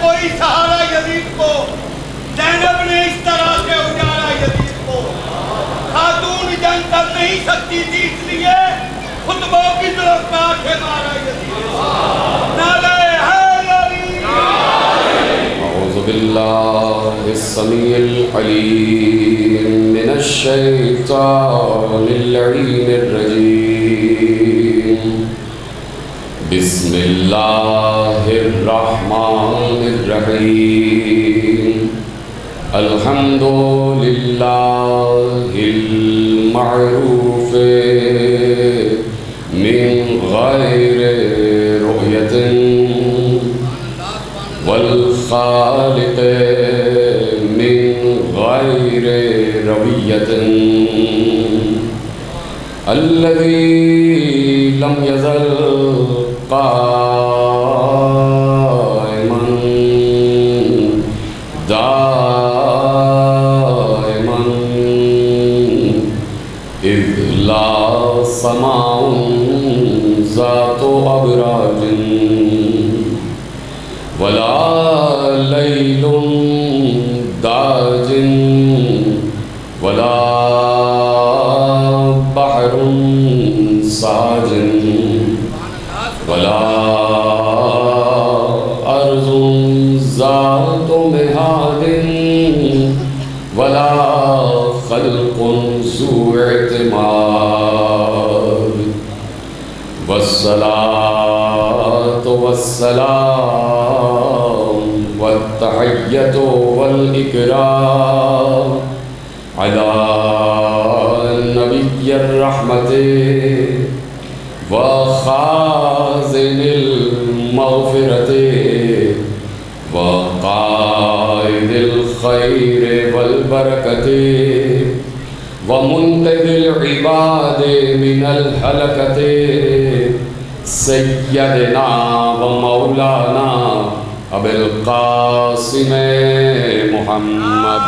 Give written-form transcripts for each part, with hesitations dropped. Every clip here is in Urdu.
کوئی سہارا یزید کو، زینب نے اس طرح سے اجاڑا یزید کو۔ خاتون جنگ کر نہیں سکتی تھی، اس لیے خطبوں کی طرف کاٹے مارا یزید۔ نعرہ حیدری! اعوذ باللہ السمیع العلیم من الشیطان اللعین الرجیم۔ بسم اللہ الرحمن الرحیم۔ الحمد للہ المعروف من غیر رؤیت والخالق من غیر رویت الذي لم يزل قائما دائما إذ لا سماع ذات أبراج ولا ليل داج ولا بحر ساج ولا أرض ذات مهاد ولا خلق ذو اعتماد والصلاة والسلام والتحية والإكرام على نبي الرحمة وخازن المغفرة وقائد الخير والبركة ومنقذ العباد من الهلكة سيدنا ومولانا أبي القاسم محمد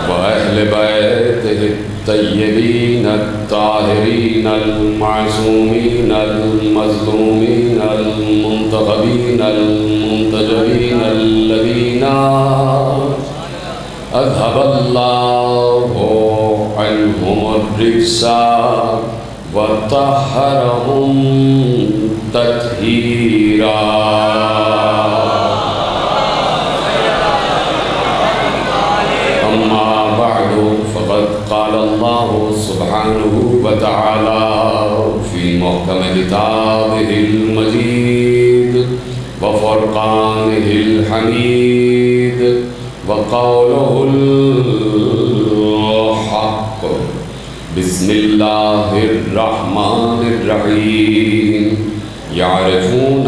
وأهل بيته الطيبين الطاهرين المعصومين المظلومين المنتخبين المنتجبين الذين أذهب الله عنهم الرجس وطهرهم تطهيرا أما بعد فقد قال الله سبحانه وتعالى في محكم كتابه المجيد وفرقانه الحميد وقوله الحق بسم الله الرحمن الرحيم يعرفون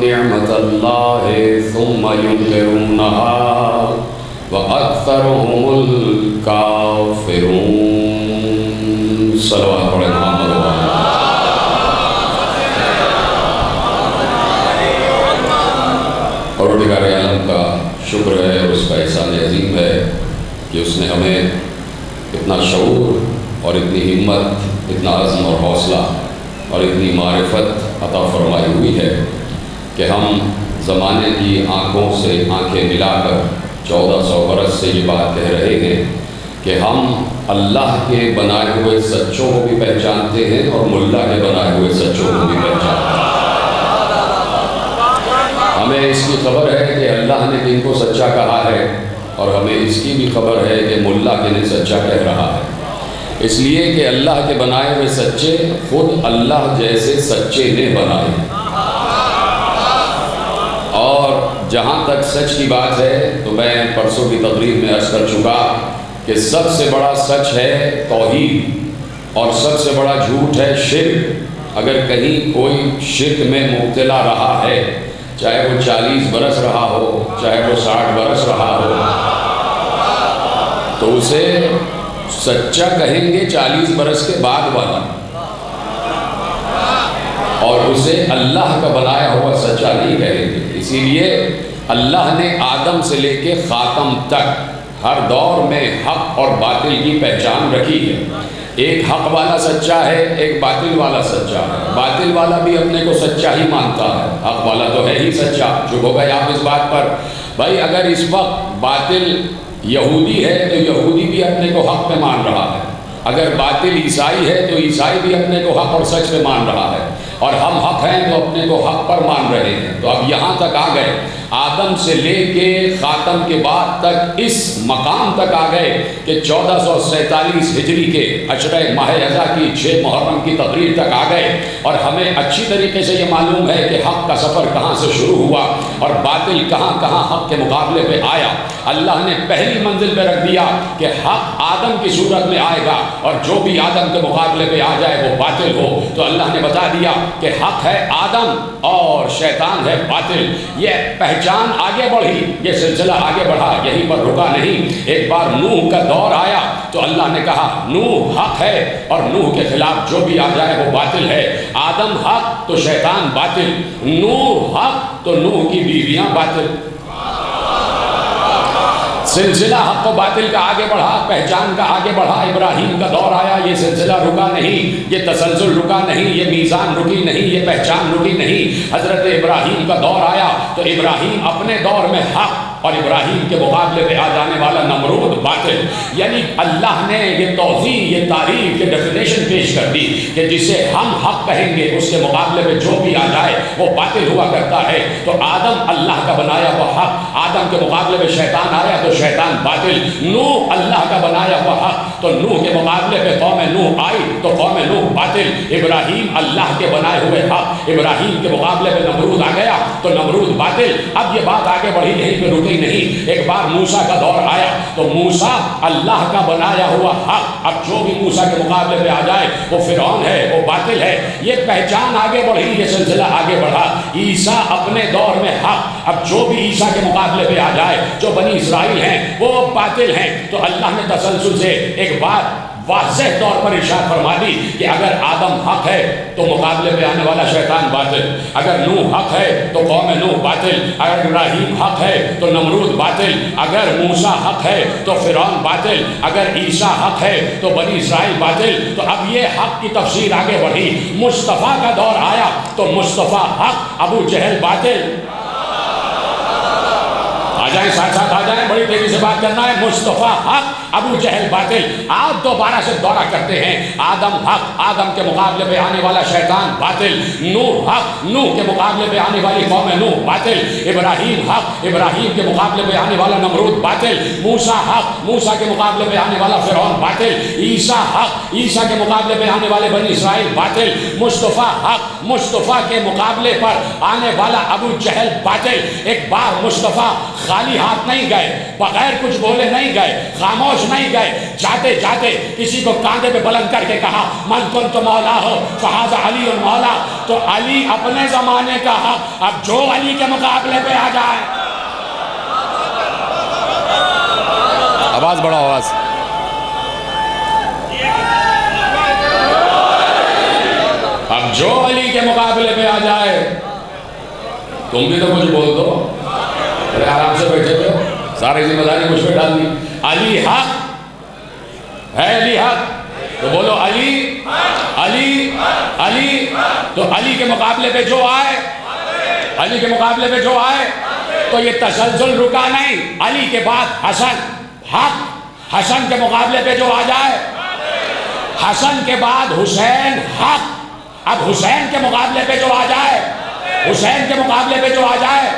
نعمة الله ثم ينكرونها وأكثرهم الكافرون صلوات علی محمد پروردگار عالم کا شکر ہے اور اس کا احسان عظیم ہے کہ اس نے ہمیں اتنا شعور اور اتنی ہمت، اتنا عزم اور حوصلہ اور اتنی معرفت عطا فرمائی ہوئی ہے کہ ہم زمانے کی آنکھوں سے آنکھیں ملا کر 1400 برس سے یہ بات کہہ رہے ہیں کہ ہم اللہ کے بنائے ہوئے سچوں کو بھی پہچانتے ہیں اور ملا کے بنائے ہوئے سچوں کو بھی پہچانتے ہیں۔ ہمیں اس کی خبر ہے کہ اللہ نے کن کو سچا کہا ہے اور ہمیں اس کی بھی خبر ہے کہ ملا کنہیں سچا کہہ رہا ہے، اس لیے کہ اللہ کے بنائے ہوئے سچے خود اللہ جیسے سچے نے بنائے۔ اور جہاں تک سچ کی بات ہے تو میں پرسوں کی تقریر میں عرض کر چکا کہ سب سے بڑا سچ ہے توحید اور سب سے بڑا جھوٹ ہے شرک۔ اگر کہیں کوئی شرک میں مبتلا رہا ہے، چاہے وہ 40 برس رہا ہو، چاہے وہ 60 برس رہا ہو، تو اسے سچا کہیں گے 40 برس کے بعد والا، اور اسے اللہ کا بنایا ہوا سچا نہیں کہیں گے۔ اسی لیے اللہ نے آدم سے لے کے خاتم تک ہر دور میں حق اور باطل کی پہچان رکھی ہے، ایک حق والا سچا ہے، ایک باطل والا سچا ہے۔ باطل والا بھی اپنے کو سچا ہی مانتا ہے، حق والا تو ہے ہی سچا۔ چپ ہو گئے آپ اس بات پر؟ بھائی اگر اس وقت باطل یہودی ہے تو یہودی بھی اپنے کو حق پہ مان رہا ہے، اگر باطل عیسائی ہے تو عیسائی بھی اپنے کو حق اور سچ پہ مان رہا ہے، اور ہم حق ہیں تو اپنے کو حق پر مان رہے ہیں۔ تو اب یہاں تک آ گئے، آدم سے لے کے خاتم کے بعد تک اس مقام تک آ گئے کہ 1447 ہجری کے عشرہ ماہ اذا کی 6 محرم کی تقریر تک آ گئے، اور ہمیں اچھی طریقے سے یہ معلوم ہے کہ حق کا سفر کہاں سے شروع ہوا اور باطل کہاں کہاں حق کے مقابلے پہ آیا۔ اللہ نے پہلی منزل پہ رکھ دیا کہ حق آدم کی صورت میں آئے گا، اور جو بھی آدم کے مقابلے پہ آ جائے وہ باطل ہو۔ تو اللہ نے بتا دیا کہ حق ہے آدم اور شیطان ہے باطل۔ یہ پہچان آگے بڑھی، یہ سلسلہ آگے بڑھا، یہیں پر رکا نہیں۔ ایک بار نوح کا دور آیا تو اللہ نے کہا نوح حق ہے اور نوح کے خلاف جو بھی آ جائے وہ باطل ہے۔ آدم حق تو شیطان باطل، نوح حق تو نوح کی بیویاں باطل۔ سلسلہ حق و باطل کا آگے بڑھا، پہچان کا آگے بڑھا۔ ابراہیم کا دور آیا، یہ سلسلہ رکا نہیں، یہ تسلسل رکا نہیں، یہ میزان رکی نہیں، یہ پہچان رکی نہیں۔ حضرت ابراہیم کا دور آیا تو ابراہیم اپنے دور میں حق، اور ابراہیم کے مقابلے پہ آ جانے والا نمرود باطل۔ یعنی اللہ نے یہ توضیح، یہ تعریف، یہ ڈیفینیشن پیش کر دی کہ جسے ہم حق کہیں گے اس کے مقابلے پہ جو بھی آ جائے وہ باطل ہوا کرتا ہے۔ تو آدم اللہ کا بنایا ہوا حق، آدم کے مقابلے پہ شیطان آیا تو شیطان باطل۔ نوح اللہ کا بنایا ہوا حق، تو نوح کے مقابلے پہ قوم نوح آئی تو قوم نوح باطل۔ ابراہیم اللہ کے بنائے ہوئے حق، ابراہیم کے مقابلے پہ نمرود آ گیا تو نمرود باطل۔ اب یہ بات آگے بڑھی، یہیں پہ رکی نہیں۔ ایک بار موسیٰ کا دور آیا تو موسیٰ اللہ کا بنایا ہوا حق، اب جو بھی موسیٰ کے مقابلے پہ آ جائے وہ فرعون ہے، وہ باطل ہے۔ یہ پہچان آگے بڑھی، یہ سلسلہ آگے بڑھا۔ عیسیٰ اپنے دور میں حق، اب جو بھی عیسیٰ کے مقابلے پہ آ جائے، جو بنی اسرائیل ہیں وہ باطل ہیں۔ تو اللہ نے تسلسل سے ایک بات واضح طور پر ارشاد فرما دی کہ اگر آدم حق ہے تو مقابلے پہ آنے والا شیطان باطل، اگر نوح حق ہے تو قوم نوح باطل، اگر ابراہیم حق ہے تو نمرود باطل، اگر موسیٰ حق ہے تو فرعون باطل، اگر عیسیٰ حق ہے تو بنی اسرائیل باطل۔ تو اب یہ حق کی تفسیر آگے بڑھی۔ مصطفیٰ کا دور آیا تو مصطفیٰ حق، ابو جہل باطل۔ آ جائیں ساتھ ساتھ آ جائیں، بڑی تیزی سے بات کرنا ہے۔ مصطفیٰ حق، ابو جہل باطل۔ آپ دوبارہ سے دورہ کرتے ہیں۔ آدم حق، آدم کے مقابلے پہ آنے والا شیطان باطل۔ نوح حق، نوح کے مقابلے پہ آنے والی قوم نوح باطل۔ ابراہیم حق، ابراہیم کے مقابلے پہ آنے والا نمرود باطل۔ موسیٰ حق، موسیٰ کے مقابلے پہ آنے والا فرعون باطل۔ عیسیٰ حق، عیسیٰ کے مقابلے پہ آنے والے بنی اسرائیل باطل۔ مصطفیٰ حق، مصطفیٰ کے مقابلے پر آنے والا ابو جہل باطل۔ ایک بار مصطفیٰ خالی ہاتھ نہیں گئے، بغیر کچھ بولے نہیں گئے، خاموش نہیں گئے، جاتے جاتے کسی کو کاندھے پہ بلند کر کے کہا من کنت مولا ہو فہذا علی مولا۔ تو علی اپنے زمانے کا حق، اب جو علی کے مقابلے پہ آ جائے۔ آواز بڑھا، آواز۔ اب جو علی کے مقابلے پہ آ جائے، تم بھی تو کچھ بول دو۔ ارے آرام سے بیٹھے تھے، سارے ذمہ داری مجھ پہ ڈال دی۔ علی حق ہے، علی حق تو بولو علی، علی، علی۔ تو علی کے مقابلے پہ جو آئے، علی کے مقابلے پہ جو آئے تو یہ تسلسل رکا نہیں۔ علی کے بعد حسن حق، حسن کے مقابلے پہ جو آ جائے، حسن کے بعد حسین حق، اب حسین کے مقابلے پہ جو آ جائے، حسین کے مقابلے پہ جو آ جائے،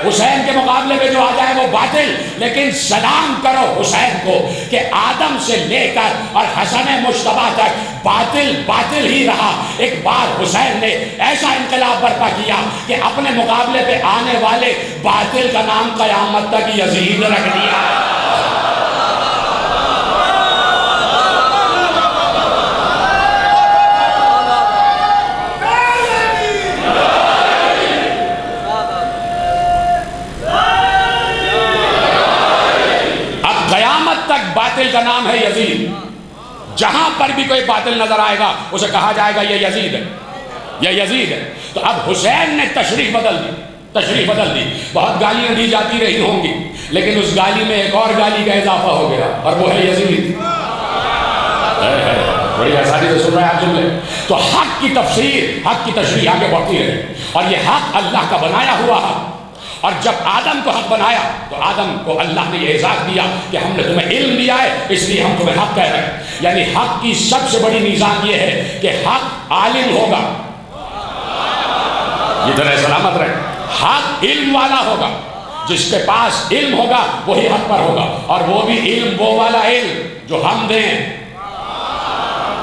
حسین کے مقابلے پہ جو آ جائے وہ باطل۔ لیکن سلام کرو حسین کو کہ آدم سے لے کر اور حسن مجتبیٰ تک باطل باطل ہی رہا۔ ایک بار حسین نے ایسا انقلاب برپا کیا کہ اپنے مقابلے پہ آنے والے باطل کا نام قیامت تک یزید رکھ دیا۔ باطل کا نام ہے یزید۔ جہاں پر بھی کوئی باطل نظر آئے گا اسے کہا جائے گا یہ یزید ہے، یہ یزید ہے۔ تو اب حسین نے تشریح بدل دی، تشریح بدل دی۔ بہت گالیاں دی جاتی رہی ہوں گی لیکن اس گالی میں ایک اور گالی کا اضافہ ہو گیا اور وہ ہے یزید، بڑی آسانی سے سن رہے ہیں آپ جملے. تو حق کی تفسیر، حق کی تشریح آگے بڑھتی ہے، اور یہ حق اللہ کا بنایا ہوا ہے. اور جب آدم کو حق بنایا تو آدم کو اللہ نے یہ اعزاز دیا کہ ہم نے تمہیں علم دیا ہے، اس لیے ہم تمہیں حق کہہ رہے ہیں. یعنی حق کی سب سے بڑی میزان یہ ہے کہ حق عالم ہوگا. یہ طرح سلامت رہے. حق علم والا ہوگا. جس کے پاس علم ہوگا وہی حق پر ہوگا، اور وہ بھی علم وہ والا علم جو ہم دیں،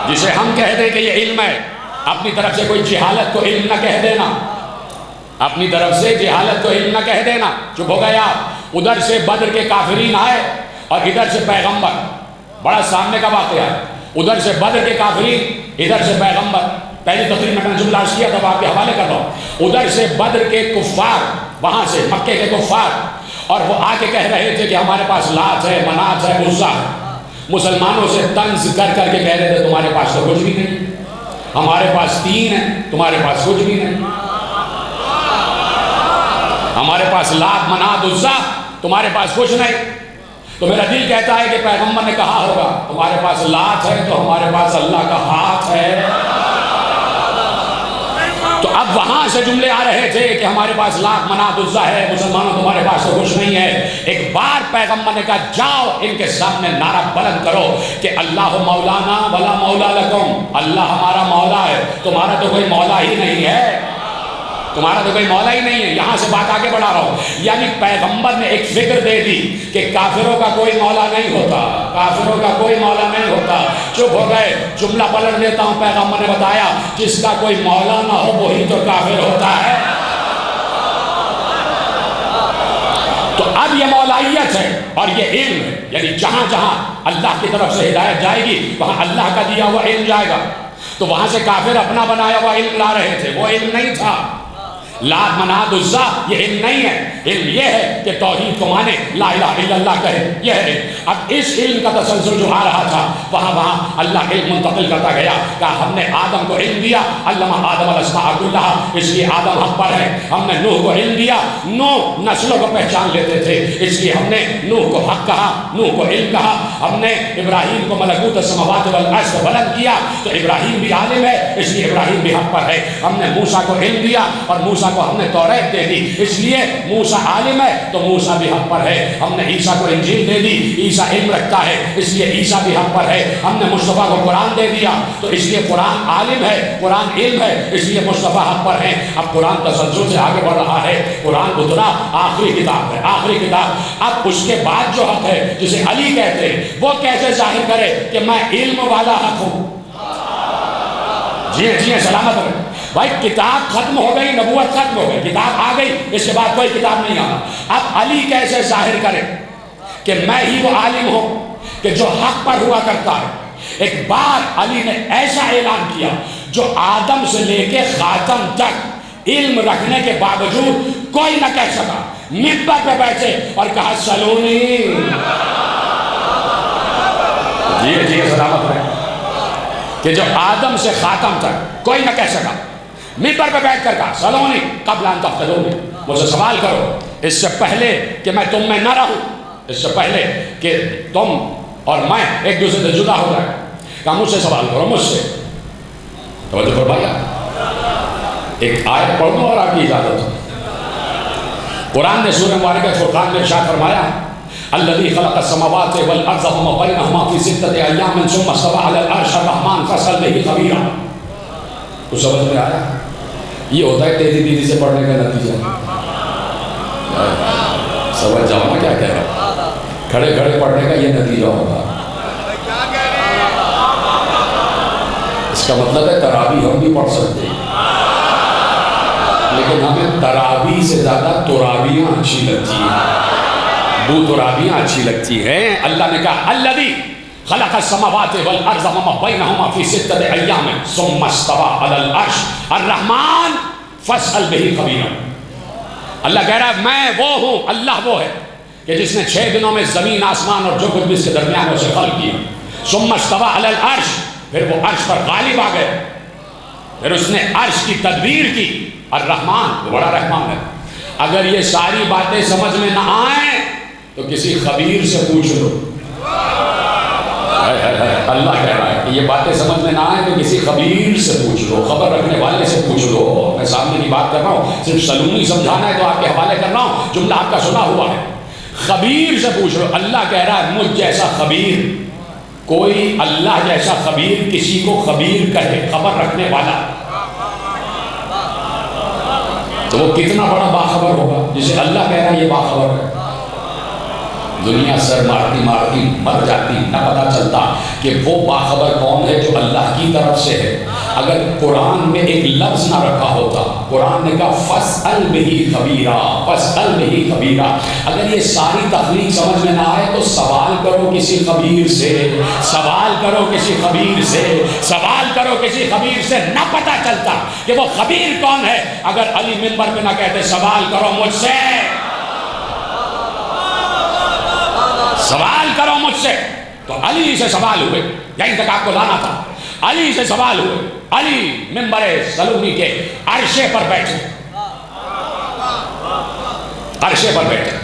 جسے ہم کہہ دیں کہ یہ علم ہے. اپنی طرف سے کوئی جہالت کو علم نہ کہہ دینا، اپنی طرف سے جہالت کو علم نہ کہہ دینا. چپ ہو گیا. ادھر سے بدر کے کافرین آئے اور ادھر سے پیغمبر. بڑا سامنے کا واقعہ ہے. ادھر سے بدر کے کافرین، ادھر سے پیغمبر. پہلی تقریر میں نے جملہ عرض کیا تھا، آپ کے حوالے کر رہا ہوں. ادھر سے بدر کے کفار، وہاں سے مکے کے کفار، اور وہ آ کے کہہ رہے تھے کہ ہمارے پاس لات ہے، منات ہے، عزا ہے. مسلمانوں سے طنز کر کر کے کہہ رہے تھے تمہارے پاس تو کچھ بھی نہیں، ہمارے پاس تین ہے، تمہارے پاس کچھ بھی نہیں. ہمارے پاس لات، منات، عزا، تمہارے پاس کچھ نہیں. تو میرا دل کہتا ہے کہ پیغمبر نے کہا ہوگا تمہارے پاس لات ہے تو ہمارے پاس اللہ کا ہاتھ ہے. تو اب وہاں سے جملے آ رہے تھے کہ ہمارے پاس لات، منات، عزا ہے، مسلمانوں تمہارے پاس تو کچھ نہیں ہے. ایک بار پیغمبر نے کہا جاؤ ان کے سامنے نعرہ بلند کرو کہ اللہ مولانا ولا مولا لکم، اللہ ہمارا مولا ہے، تمہارا تو کوئی مولا ہی نہیں ہے، تمہارا تو کوئی مولا ہی نہیں ہے. یہاں سے بات آگے بڑھا رہا ہوں. یعنی پیغمبر نے ایک فکر دے دی کہ کافروں کا کوئی مولا نہیں ہوتا، کافروں کا کوئی مولا نہیں ہوتا. چپ ہو گئے. جملہ پلٹ دیتا ہوں. پیغمبر نے بتایا جس کا کوئی مولا نہ ہو وہی تو کافر ہوتا ہے. تو اب یہ مولائیت ہے اور یہ علم ہے. یعنی جہاں جہاں اللہ کی طرف سے ہدایت جائے گی وہاں اللہ کا دیا ہوا علم جائے گا. تو وہاں سے کافر اپنا بنایا ہوا علم لا رہے تھے، وہ علم نہیں تھا. لات، منات، عزا یہ علم نہیں ہے. علم یہ ہے کہ توحید کو مانے، لا الہ الا اللہ کہے، یہ ہے. اب اس علم کا تسلسل جو آ رہا تھا وہاں اللہ علم منتقل کرتا گیا. کہا ہم نے آدم کو علم دیا، علم آدم الاسماء کلھا، اس لیے آدم حق پر ہے. ہم نے نوح کو علم دیا، نوح نسلوں کو پہچان لیتے تھے، اس لیے ہم نے نوح کو حق کہا، نوح کو علم کہا. ہم نے ابراہیم کو ملکوت السماوات والارض کو بلند کیا تو ابراہیم بھی عالم ہے، اس لیے ابراہیم بھی حق پر ہے. ہم نے موسیٰ کو علم دیا اور موسیٰ کو ہم نے توریت دے دی، اس لیے موسیٰ عالم ہے تو موسیٰ بھی حق پر ہے. ہم نے عیسیٰ کو انجیل دے دی، عیسیٰ علم رکھتا ہے اس لیے عیسیٰ بھی حق پر ہے. ہم نے مصطفیٰ کو قرآن دے دیا تو اس لیے قرآن عالم ہے، قرآن علم ہے، اس لیے مصطفیٰ حق پر ہے. اب قرآن تسلسل سے آگے بڑھ رہا ہے. قرآن اتنا آخری کتاب ہے، آخری کتاب. اب اس کے بعد جو حق ہے جسے علی کہتے ہیں وہ کیسے ظاہر کرے کہ میں علم والا حق ہوں. جی سلامت رہے بھائی. کتاب ختم ہو گئی، نبوت ختم ہو گئی، کتاب آ گئی، اس کے بعد کوئی کتاب نہیں آنا. اب علی کیسے ظاہر کرے کہ میں ہی وہ عالم ہوں کہ جو حق پر ہوا کرتا ہے. ایک بار علی نے ایسا اعلان کیا جو آدم سے لے کے خاتم تک علم رکھنے کے باوجود کوئی نہ کہہ سکا. منبر پہ بیٹھے اور کہا سلونی. جی سلامت رہے کہ جو آدم سے خاتم تک کوئی نہ کہہ سکا. منبر پہ بیٹھ کر کہا سلونی قبل ان تفتنونی، مجھ سے سوال کرو اس سے پہلے کہ میں تم میں نہ رہوں، اس سے پہلے کہ تم اور میں ایک دوسرے سے جدا ہو جائے. کہا مجھ سے سوال کرو، مجھ سے. توجہ فرمایا. ایک آیت پڑھ دوں اور آپ کی اجازت ہو. قرآن نے سورہ مبارکہ فرقان میں ارشاد فرمایا الذی خلق السماوات والارض وما بینہما فی ستۃ ایام ثم استوی علی العرش الرحمن فاسأل بہ خبیرا. کچھ سمجھ میں آیا؟ یہ ہوتا ہے تیزی تیزی سے پڑھنے کا نتیجہ. سمجھ جاؤ نا کیا کہہ رہا ہوں. کھڑے کھڑے پڑھنے کا یہ نتیجہ ہوگا. اس کا مطلب ہے تراویح ہم بھی پڑھ سکتے ہیں لیکن ہمیں تراویح سے زیادہ تراویحاں اچھی لگتی ہیں، دو تراویحاں اچھی لگتی ہیں. اللہ نے کہا الذی خلق السماوات والارض وما بینہما فی ستۃ ایام ثم استوی علی العرش الرحمن فاسأل بہ خبیرا. اللہ کہہ رہا ہے میں وہ ہوں، اللہ وہ ہے کہ جس نے 6 دنوں میں زمین آسمان اور جو کچھ بھی اس کے درمیان اسے خلق کیا. ثم استوی علی العرش، پھر وہ عرش پر غالب آ گئے، پھر اس نے عرش کی تدبیر کی. الرحمن وہ بڑا رحمان ہے. اگر یہ ساری باتیں سمجھ میں نہ آئیں تو کسی خبیر سے پوچھ لو. اللہ کہہ رہا ہے باقی یہ باتیں سمجھ میں نہ آئے تو کسی خبیر سے پوچھ لو، خبر رکھنے والے سے پوچھ لو. میں سامنے کی بات کر رہا ہوں، صرف سلونی سمجھانا ہے تو آپ کے حوالے کر رہا ہوں، جملہ آپ کا سنا ہوا ہے. خبیر سے پوچھ لو. اللہ کہہ رہا ہے مجھ جیسا خبیر، کوئی اللہ جیسا خبیر کسی کو خبیر کہے، خبر رکھنے والا، تو وہ کتنا بڑا باخبر ہوگا جسے اللہ کہہ رہا ہے یہ باخبر ہے. دنیا سر مارتی مارتی مر جاتی، نہ پتہ چلتا کہ وہ باخبر کون ہے جو اللہ کی طرف سے ہے. اگر قرآن میں ایک لفظ نہ رکھا ہوتا، قرآن نے کہا فَاسْأَلْ بِهِ خَبِيرًا، فَاسْأَلْ بِهِ خَبِيرًا. اگر یہ ساری تخلیق سمجھ میں نہ آئے تو سوال کرو کسی خبیر سے، سوال کرو کسی خبیر سے، سوال کرو کسی خبیر سے. نہ پتہ چلتا کہ وہ خبیر کون ہے اگر علی منبر پہ نہ کہتے سوال کرو مجھ سے، سوال کرو مجھ سے. تو علی سے سوال ہوئے، یہیں تک آپ کو لانا تھا. علی سے سوال ہوئے. علی منبر سلومی کے عرشے پر بیٹھے، عرشے پر بیٹھے،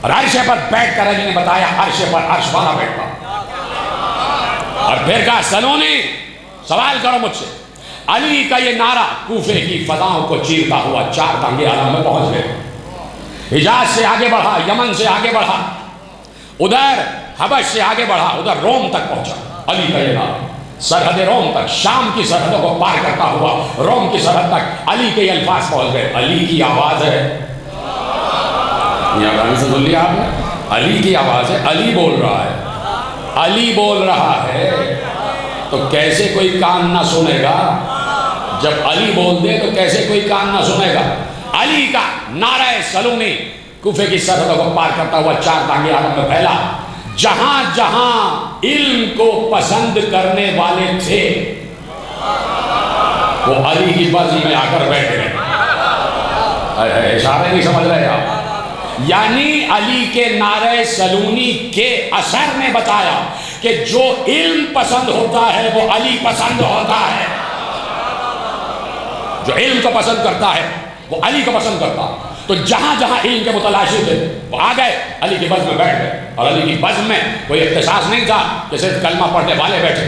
اور عرشے پر بیٹھ کر علی نے بتایا عرشے پر عرش والا بیٹھا، اور پھر کہا سلونی سوال کرو مجھ سے. علی کا یہ نعرہ کوفے کی فضاؤں کو چیرتا ہوا 4 تانگے عالم میں پہنچ گئے. حجاز سے آگے بڑھا، یمن سے آگے بڑھا، ادھر حبش سے آگے بڑھا، ادھر روم تک پہنچا. علی کا یہ نعرہ سرحد روم تک، شام کی سرحدوں کو پار کرتا ہوا روم کی سرحد تک علی کے الفاظ پہنچ گئے. علی کی آواز ہے، یہ گانے سے سن لیا آپ نے، علی کی آواز ہے، علی بول رہا ہے، علی بول رہا ہے. تو کیسے کوئی کان نہ سنے گا؟ جب علی بول دے تو کیسے کوئی کان نہ سنے گا؟ علی کا نعرہ سلونی کوفے کی سرحدوں کو پار کرتا ہوا 4 تانگے عالم میں پھیلا. جہاں جہاں علم کو پسند کرنے والے تھے وہ علی کی بزم میں آ کر بیٹھ گئے. اشارے نہیں سمجھ رہے آپ؟ یعنی علی کے نعرہ سلونی کے اثر نے بتایا کہ جو علم پسند ہوتا ہے وہ علی پسند ہوتا ہے، جو علم کو پسند کرتا ہے وہ علی کو پسند کرتا. تو جہاں جہاں علم کے متلاشی تھے وہ آ گئے، علی کی بزم میں بیٹھ گئے. اور علی کی بزم میں کوئی اختصاص نہیں تھا کہ صرف کلمہ پڑھنے والے بیٹھے.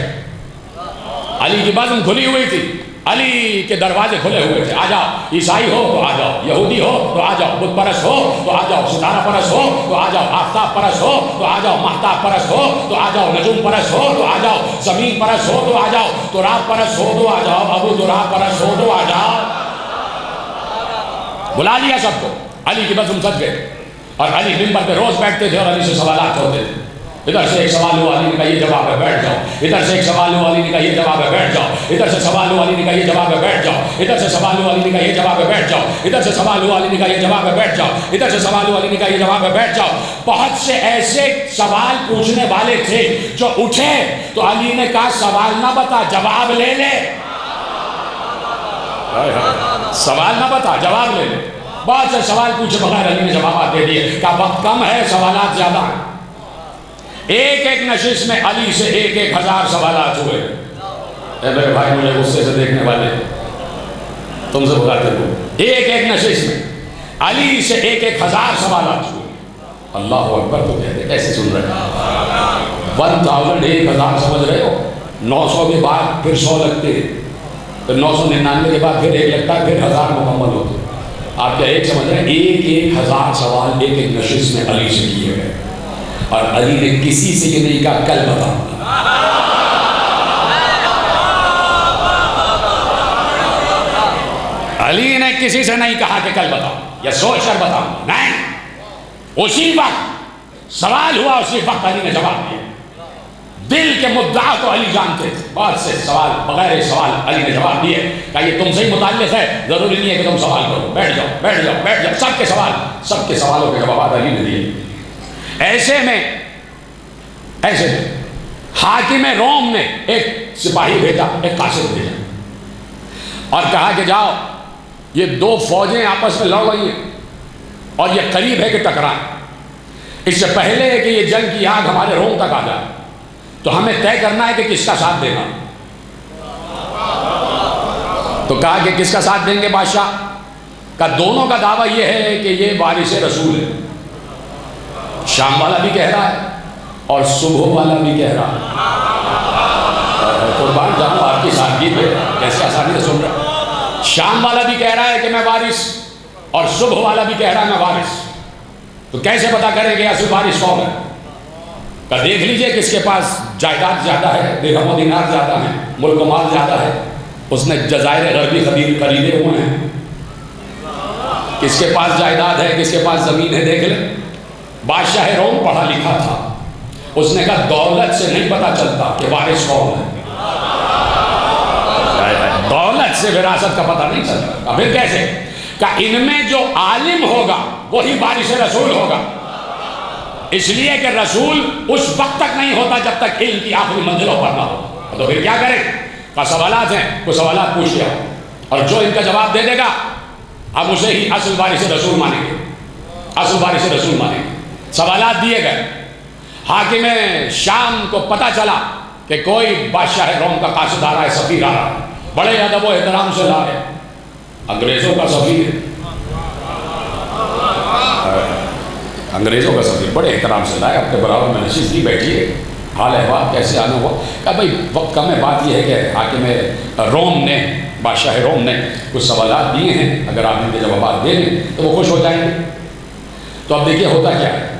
علی کی بزم کھلی ہوئی تھی، علی کے دروازے کھلے ہوئے تھے. آ جاؤ، عیسائی ہو تو آ جاؤ، یہودی ہو تو آ جاؤ، بت پرست ہو تو آ جاؤ، ستارہ پرست ہو تو آ جاؤ، آفتاب پرست ہو تو آ جاؤ، مہتاب پرست ہو تو آ جاؤ، نجوم پرست ہو تو آ جاؤ، زمین پرست ہو تو آ جاؤ، تراب پرست ہو تو آ جاؤ، ابو تراب پرست ہو تو آ جاؤ. بلا لیا سب کو. علی کی بزم سج گئے. اور علی منبر پہ روز بیٹھتے تھے اور علی سے سوالات ہوتے تھے. ادھر سے ایک سوال ہوا، علی نے کہا یہ جواب ہے، بیٹھ جاؤ. ادھر سے ایک سوال ہوا، علی نے کہا یہ جواب ہے، بیٹھ جاؤ. ادھر سے سوال ہوا، علی نے کہا یہ جواب ہے، بیٹھ جاؤ. ادھر سے سوال ہوا، علی نے کہا یہ جواب ہے، بیٹھ جاؤ. ادھر سے سوال ہوا، علی نے کہا یہ جواب ہے، بیٹھ جاؤ. ادھر سے سوال ہوا، علی نے کہا یہ جواب ہے، بیٹھ جاؤ. بہت سے ایسے سوال پوچھنے والے تھے جو اٹھے تو علی نے کہا سوال نہ بتا، جواب لے لے. سوال نہ بتا، جواب لے لے. بہت سے سوال پوچھے بغیر علی نے جوابات دے دیے. کہا وقت کم ہے، سوالات زیادہ ہیں. ایک ایک نشست میں علی سے 1,000 سوالات ہوئے. اے میرے بھائی، مجھے غصے سے دیکھنے والے تم سے بتاتے ہو، ایک ایک نشست میں علی سے 1,000 سوالات ہوئے. اللہ اکبر. تو کہتے ایسے سن رہے ہیں 1,000 سمجھ رہے ہو؟ 900 کے بعد پھر 100 لگتے ہیں، پھر 999 کے بعد پھر 1 لگتا ہے، پھر 1000 مکمل ہوتے. آپ کیا ایک سمجھ رہے ہیں؟ 1,000 سوال ایک ایک نشست میں علی سے کیے گئے. اور علی نے کسی سے یہ نہیں کہا کل بتاؤں. علی نے کسی سے نہیں کہا کہ کل بتاؤں یا سوچ کر بتاؤں، نہیں. اسی وقت سوال ہوا، اسی وقت علی نے جواب دیا. دل کے مدعا کو علی جانتے تھے. بہت سے سوال بغیر سوال علی نے جواب دیے. کہا یہ تم سے ہی متعلق ہے، ضروری نہیں ہے کہ تم سوال کرو، بیٹھ جاؤ بیٹھ جاؤ بیٹھ جاؤ. سب کے سوال، سب کے سوالوں کے جوابات علی نے دیے. ایسے میں حاکم روم نے ایک سپاہی بھیجا، ایک قاصد بھیجا، اور کہا کہ جاؤ، یہ 2 فوجیں آپس میں لڑ رہی ہیں اور یہ قریب ہے کہ ٹکرائیں. اس سے پہلے کہ یہ جنگ کی آگ ہمارے روم تک آ جائے تو ہمیں طے کرنا ہے کہ کس کا ساتھ دینا. تو کہا کہ کس کا ساتھ دیں گے بادشاہ؟ کا دونوں کا دعویٰ یہ ہے کہ یہ وارث رسول ہے. شام والا بھی کہہ رہا ہے اور صبح والا بھی کہہ رہا ہے. قربان جاؤں آپ کی سادگی پہ، کیسے آسانی سے سن رہا. شام والا بھی کہہ رہا ہے کہ میں وارث، اور صبح والا بھی کہہ رہا ہے میں وارث. تو کیسے پتا کریں کہ اصل وارث کون ہے؟ تو دیکھ لیجئے کس کے پاس جائیداد زیادہ ہے، درہم و دینار زیادہ ہے، ملک و مال زیادہ ہے. اس نے جزائر غربی خریدے ہوئے ہیں. کس کے پاس جائیداد ہے، کس کے پاس زمین ہے، دیکھ لیں. بادشاہ روم پڑھا لکھا تھا، اس نے کہا دولت سے نہیں پتا چلتا کہ وارث کون ہے. دولت سے وراثت کا پتہ نہیں چلتا. پھر کیسے؟ کہ ان میں جو عالم ہوگا وہی وارث رسول ہوگا. اس لیے کہ رسول اس وقت تک نہیں ہوتا جب تک علم کی آخری منزلوں پر نہ ہو. تو پھر کیا کریں؟ کہ سوالات ہیں، وہ سوالات پوچھ لیا، اور جو ان کا جواب دے دے گا ہم اسے ہی اصل وارث رسول مانیں گے. اصل وارث رسول مانیں گے. سوالات دیے گئے. حاکم شام کو پتہ چلا کہ کوئی بادشاہ روم کا قاصد آ رہا ہے، سفیر آ رہا ہے. بڑے ادب و احترام سے لا رہے. انگریزوں کا سفیر، انگریزوں کا سفیر بڑے احترام سے لائے. آپ کے برابر میں نشست کی بیٹھیے، حال احوال کیسے آنا ہوا. کہا بھائی وقت کم ہے، بات یہ ہے کہ حاکم روم نے، بادشاہ روم نے کچھ سوالات دیے ہیں، اگر آپ ان کے جوابات دے دیں تو وہ خوش ہو جائیں گے. تو اب دیکھیے ہوتا کیا ہے.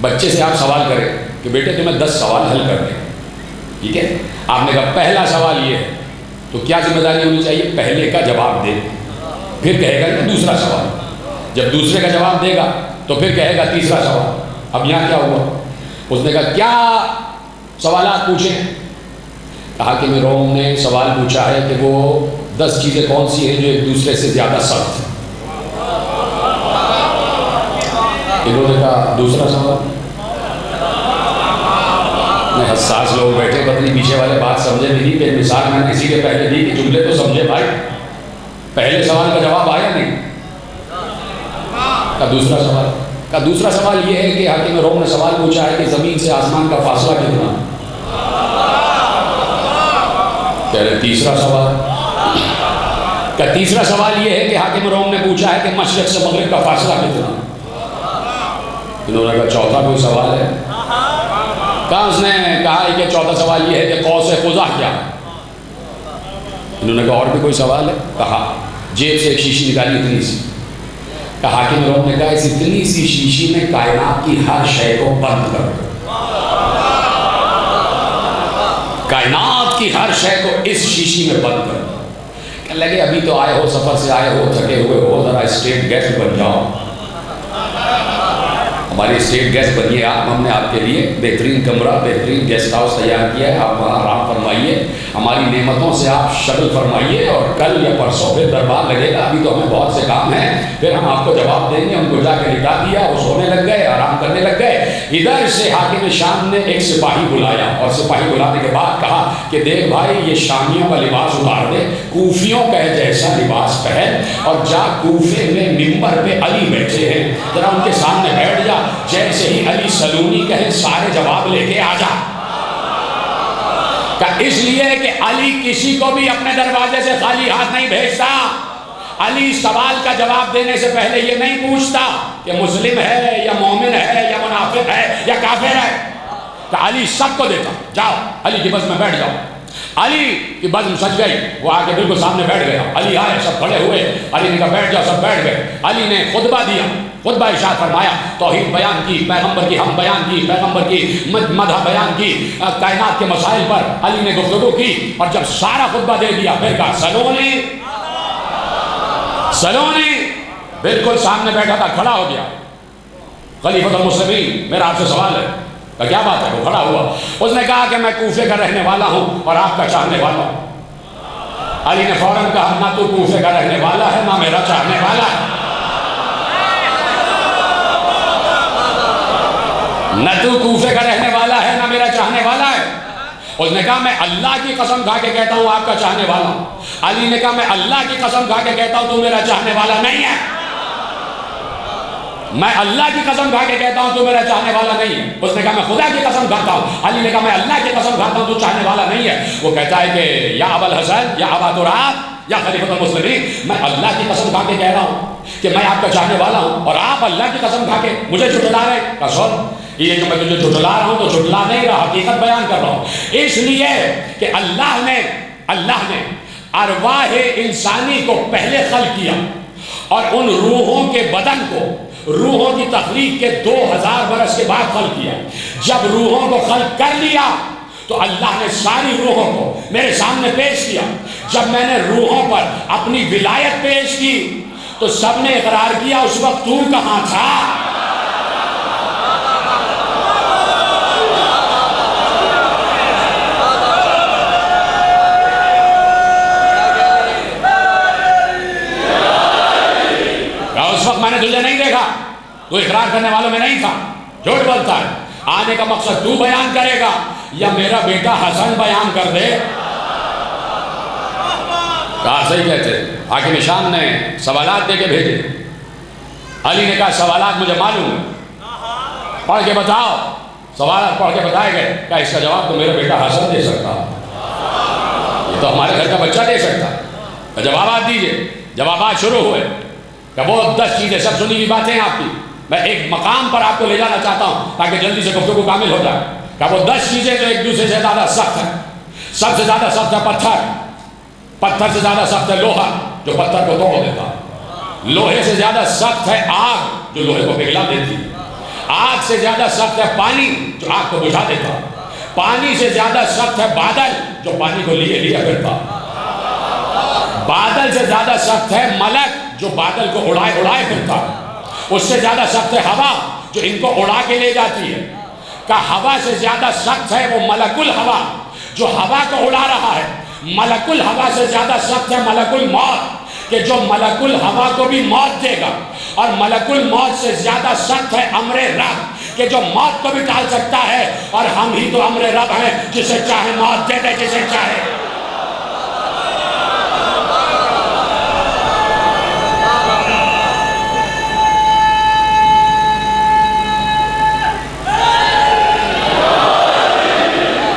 بچے سے آپ سوال کریں کہ بیٹے تمہیں 10 سوال حل کر دیں، ٹھیک ہے. آپ نے کہا پہلا سوال یہ ہے، تو کیا ذمہ داری ہونی چاہیے؟ پہلے کا جواب دے. پھر کہے گا کہ دوسرا سوال. جب دوسرے کا جواب دے گا تو پھر کہے گا تیسرا سوال. اب یہاں کیا ہوا؟ اس نے کہا کیا سوالات پوچھیں؟ کہا کہ میں روم نے سوال پوچھا ہے کہ وہ 10 چیزیں کون سی ہیں جو ایک دوسرے سے زیادہ سخت ہیں. انہوں نے کہا دوسرا سوال. میں حساس لوگ بیٹھے، پتلی پیچھے والے بات سمجھے نہیں کہ مثال میں نے اسی کے پہلے دی کہ جملے تو سمجھے بھائی. پہلے سوال کا جواب آیا نہیں. کا دوسرا سوال. کا دوسرا سوال یہ ہے کہ حاکم روم نے سوال پوچھا ہے کہ زمین سے آسمان کا فاصلہ کتنا. کہہ رہے تیسرا سوال. کا تیسرا سوال یہ ہے کہ حاکم روم نے پوچھا ہے کہ مشرق سے مغرب کا فاصلہ کتنا. انہوں نے کہا چوتھا کوئی سوال ہے. کہا اس نے کہا ہے کہ چوتھا سوال یہ ہے کہ قوس قزح کیا ہے. انہوں نے کہا اور بھی کوئی سوال ہے. کہا جیب سے ایک شیشی نکالی اتنی سی. کہا حاکم روم نے کہا اس اتنی سی شیشی میں کائنات کی ہر شے کو بند کر دو. کائنات کی ہر شے کو اس شیشی میں بند کر دو. کہنے لگے ابھی تو آئے ہو، سفر سے آئے ہو، تھکے ہوئے ہو، ذرا اسٹیٹ گیسٹ بن جاؤ. ہماری اسٹیٹ گیسٹ بنیے آپ. ہم نے آپ کے لیے بہترین کمرہ، بہترین گیسٹ ہاؤس تیار کیا ہے. آپ وہاں آرام فرمائیے، ہماری نعمتوں سے آپ شغل فرمائیے، اور کل یا پرسوں پھر دربار لگے گا. ابھی تو ہمیں بہت سے کام ہیں، پھر ہم آپ کو جواب دیں گے. ان کو جا کے لٹا دیا، وہ سونے لگ گئے، آرام کرنے لگ گئے. ادھر سے حاکم شام نے ایک سپاہی بلایا، اور سپاہی بلانے کے بعد کہا کہ دیکھ بھائی یہ شامیوں کا لباس اتار دے، کوفیوں کا جیسا لباس پہن، اور جا کوفے میں ممبر پہ علی بیٹھے ہیں، ذرا ان کے سامنے بیٹھ جا. جیسے ہی علی سلونی کہے سارے جواب لے کے آ جا. کہ اس لیے کہ علی کسی کو بھی اپنے دروازے سے خالی ہاتھ نہیں بھیجتا. علی سوال کا جواب دینے سے پہلے یہ نہیں پوچھتا کہ مسلم ہے یا مومن ہے یا منافق ہے یا کافر ہے. کہ علی سب کو دیتا. جاؤ علی کی بس میں بیٹھ جاؤ. علی کی بزم سج گئی، وہ آ کے بالکل سامنے بیٹھ گیا. علی آئے، سب کھڑے ہوئے. علی نے کہا بیٹھ جاؤ، سب بیٹھ گئے. علی نے خطبہ دیا، خطبہ ارشاد فرمایا، توحید بیان کی، پیغمبر کی ہم بیان کی، پیغمبر کی مدح بیان کی، کائنات کے مسائل پر علی نے گفتگو کی. اور جب سارا خطبہ دے دیا پھر کہا سلونی بالکل سامنے بیٹھا تھا، کھڑا ہو گیا. خلیفۃ المسلمین میرا آپ سے سوال ہے. کہ کیا بات ہے؟ وہ کھڑا ہوا. اس نے کہا کہ میں کوفے کا رہنے والا ہوں اور آپ کا چاہنے والا ہوں. علی نے فوراً کہا نہ تو کوفے کا رہنے والا ہے نہ میرا چاہنے والا ہے. نہ تو کوفے کا رہنے والا ہے نہ میرا چاہنے والا ہے. اس نے کہا میں اللہ کی قسم کھا کے کہتا ہوں آپ کا چاہنے والا ہوں. علی نے کہا میں اللہ کی قسم کھا کے کہتا ہوں تو میرا چاہنے والا نہیں ہے. میں اللہ کی قسم کھا کے کہتا ہوں تو میرا چاہنے والا نہیں ہے. اس نے کہا میں خدا کی قسم کھاتا ہوں. علی نے کہا میں اللہ کی قسم کھاتا ہوں تو چاہنے والا نہیں ہے. وہ کہتا ہے کہ یا ابا الحسن یا ابا تراب یا خلیفۃ المسلمین، میں اللہ کی قسم کھا کے کہہ رہا ہوں کہ میں آپ کا چاہنے والا ہوں اور آپ اللہ کی قسم کھا کے مجھے جھٹلا رہے ہیں؟ قسم یہ جو میں تجھے جھٹلا رہا ہوں تو جھٹلا نہیں رہا، حقیقت بیان کر رہا ہوں، اس لیے کہ اللہ نے ارواح انسانی کو پہلے خلق کیا اور ان روحوں کے بدن کو روحوں کی تخلیق کے 2000 برس کے بعد خلق کیا۔ جب روحوں کو خلق کر لیا تو اللہ نے ساری روحوں کو میرے سامنے پیش کیا۔ جب میں نے روحوں پر اپنی ولایت پیش کی تو سب نے اقرار کیا اس وقت تو کہاں تھا؟ اس وقت میں نے تجھے نہیں دیکھا، تو اقرار کرنے والوں میں نہیں تھا، جھوٹ بولتا ہے۔ آنے کا مقصد تو بیان کرے گا یا میرا بیٹا حسن بیان کر دے؟ کہا صحیح کہتے۔ حاکم شام نے سوالات دے کے بھیجے، علی نے کہا سوالات مجھے معلوم ہے، پڑھ کے بتاؤ۔ سوالات پڑھ کے بتائے گئے، کہا اس کا جواب تو میرا بیٹا حسن دے سکتا، یہ تو ہمارے گھر کا بچہ دے سکتا۔ جوابات دیجئے۔ جوابات شروع ہوئے کہ وہ 10 چیزیں، سب سنی ہوئی باتیں آپ کی، میں ایک مقام پر آپ کو لے جانا چاہتا ہوں تاکہ جلدی سے گفتگو کامل ہو جائے۔ کہ وہ 10 چیزیں جو ایک دوسرے سے زیادہ سخت ہیں۔ سب سے زیادہ سخت ہے پتھر، پتھر سے زیادہ سخت ہے لوہا جو پتھر کو توڑ دیتا، لوہے سے زیادہ سخت ہے آگ جو لوہے کو پگھلا دیتی، آگ سے زیادہ سخت ہے پانی جو آگ کو بجھا دیتا، پانی سے زیادہ سخت ہے بادل جو پانی کو لیے پھرتا، بادل سے زیادہ سخت ہے ملک جو بادل کو اڑائے پھرتا، اس سے زیادہ سخت ہے ہوا جو ان کو اڑا کے لے جاتی ہے۔ کہ ہوا سے زیادہ سخت ہے وہ ملک الہوا جو ہوا کو اڑا رہا ہے، ملک الہوا سے زیادہ سخت ہے ملک الموت کہ جو ملک الہوا کو بھی موت دے گا، اور ملک الموت سے زیادہ سخت ہے امر رب کہ جو موت کو بھی ٹال سکتا ہے، اور ہم ہی تو امر رب ہیں، جسے چاہے موت دے دے جسے چاہے۔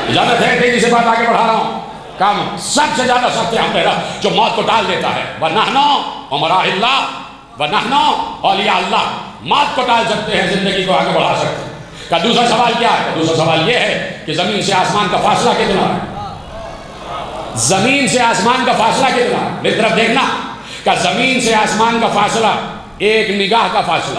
اجازت ہے تیزی سے بات آگے بڑھا رہا ہوں۔ کام سب سے زیادہ سخت ہے امر رب جو موت کو ٹال دیتا ہے۔ وَنَحْنُ عُمَرَاءِ اللَّهِ وَنَحْنُ أَوْلِيَاءِ اللَّهِ، موت کو ٹال سکتے ہیں، زندگی کو آگے بڑھا سکتے ہیں۔ کا دوسرا سوال کیا ہے؟ دوسرا سوال یہ ہے کہ زمین سے آسمان کا فاصلہ کتنا ہے؟ زمین سے آسمان کا فاصلہ کتنا ہے؟ میری طرف دیکھنا۔ کہ زمین سے آسمان کا فاصلہ ایک نگاہ کا فاصلہ۔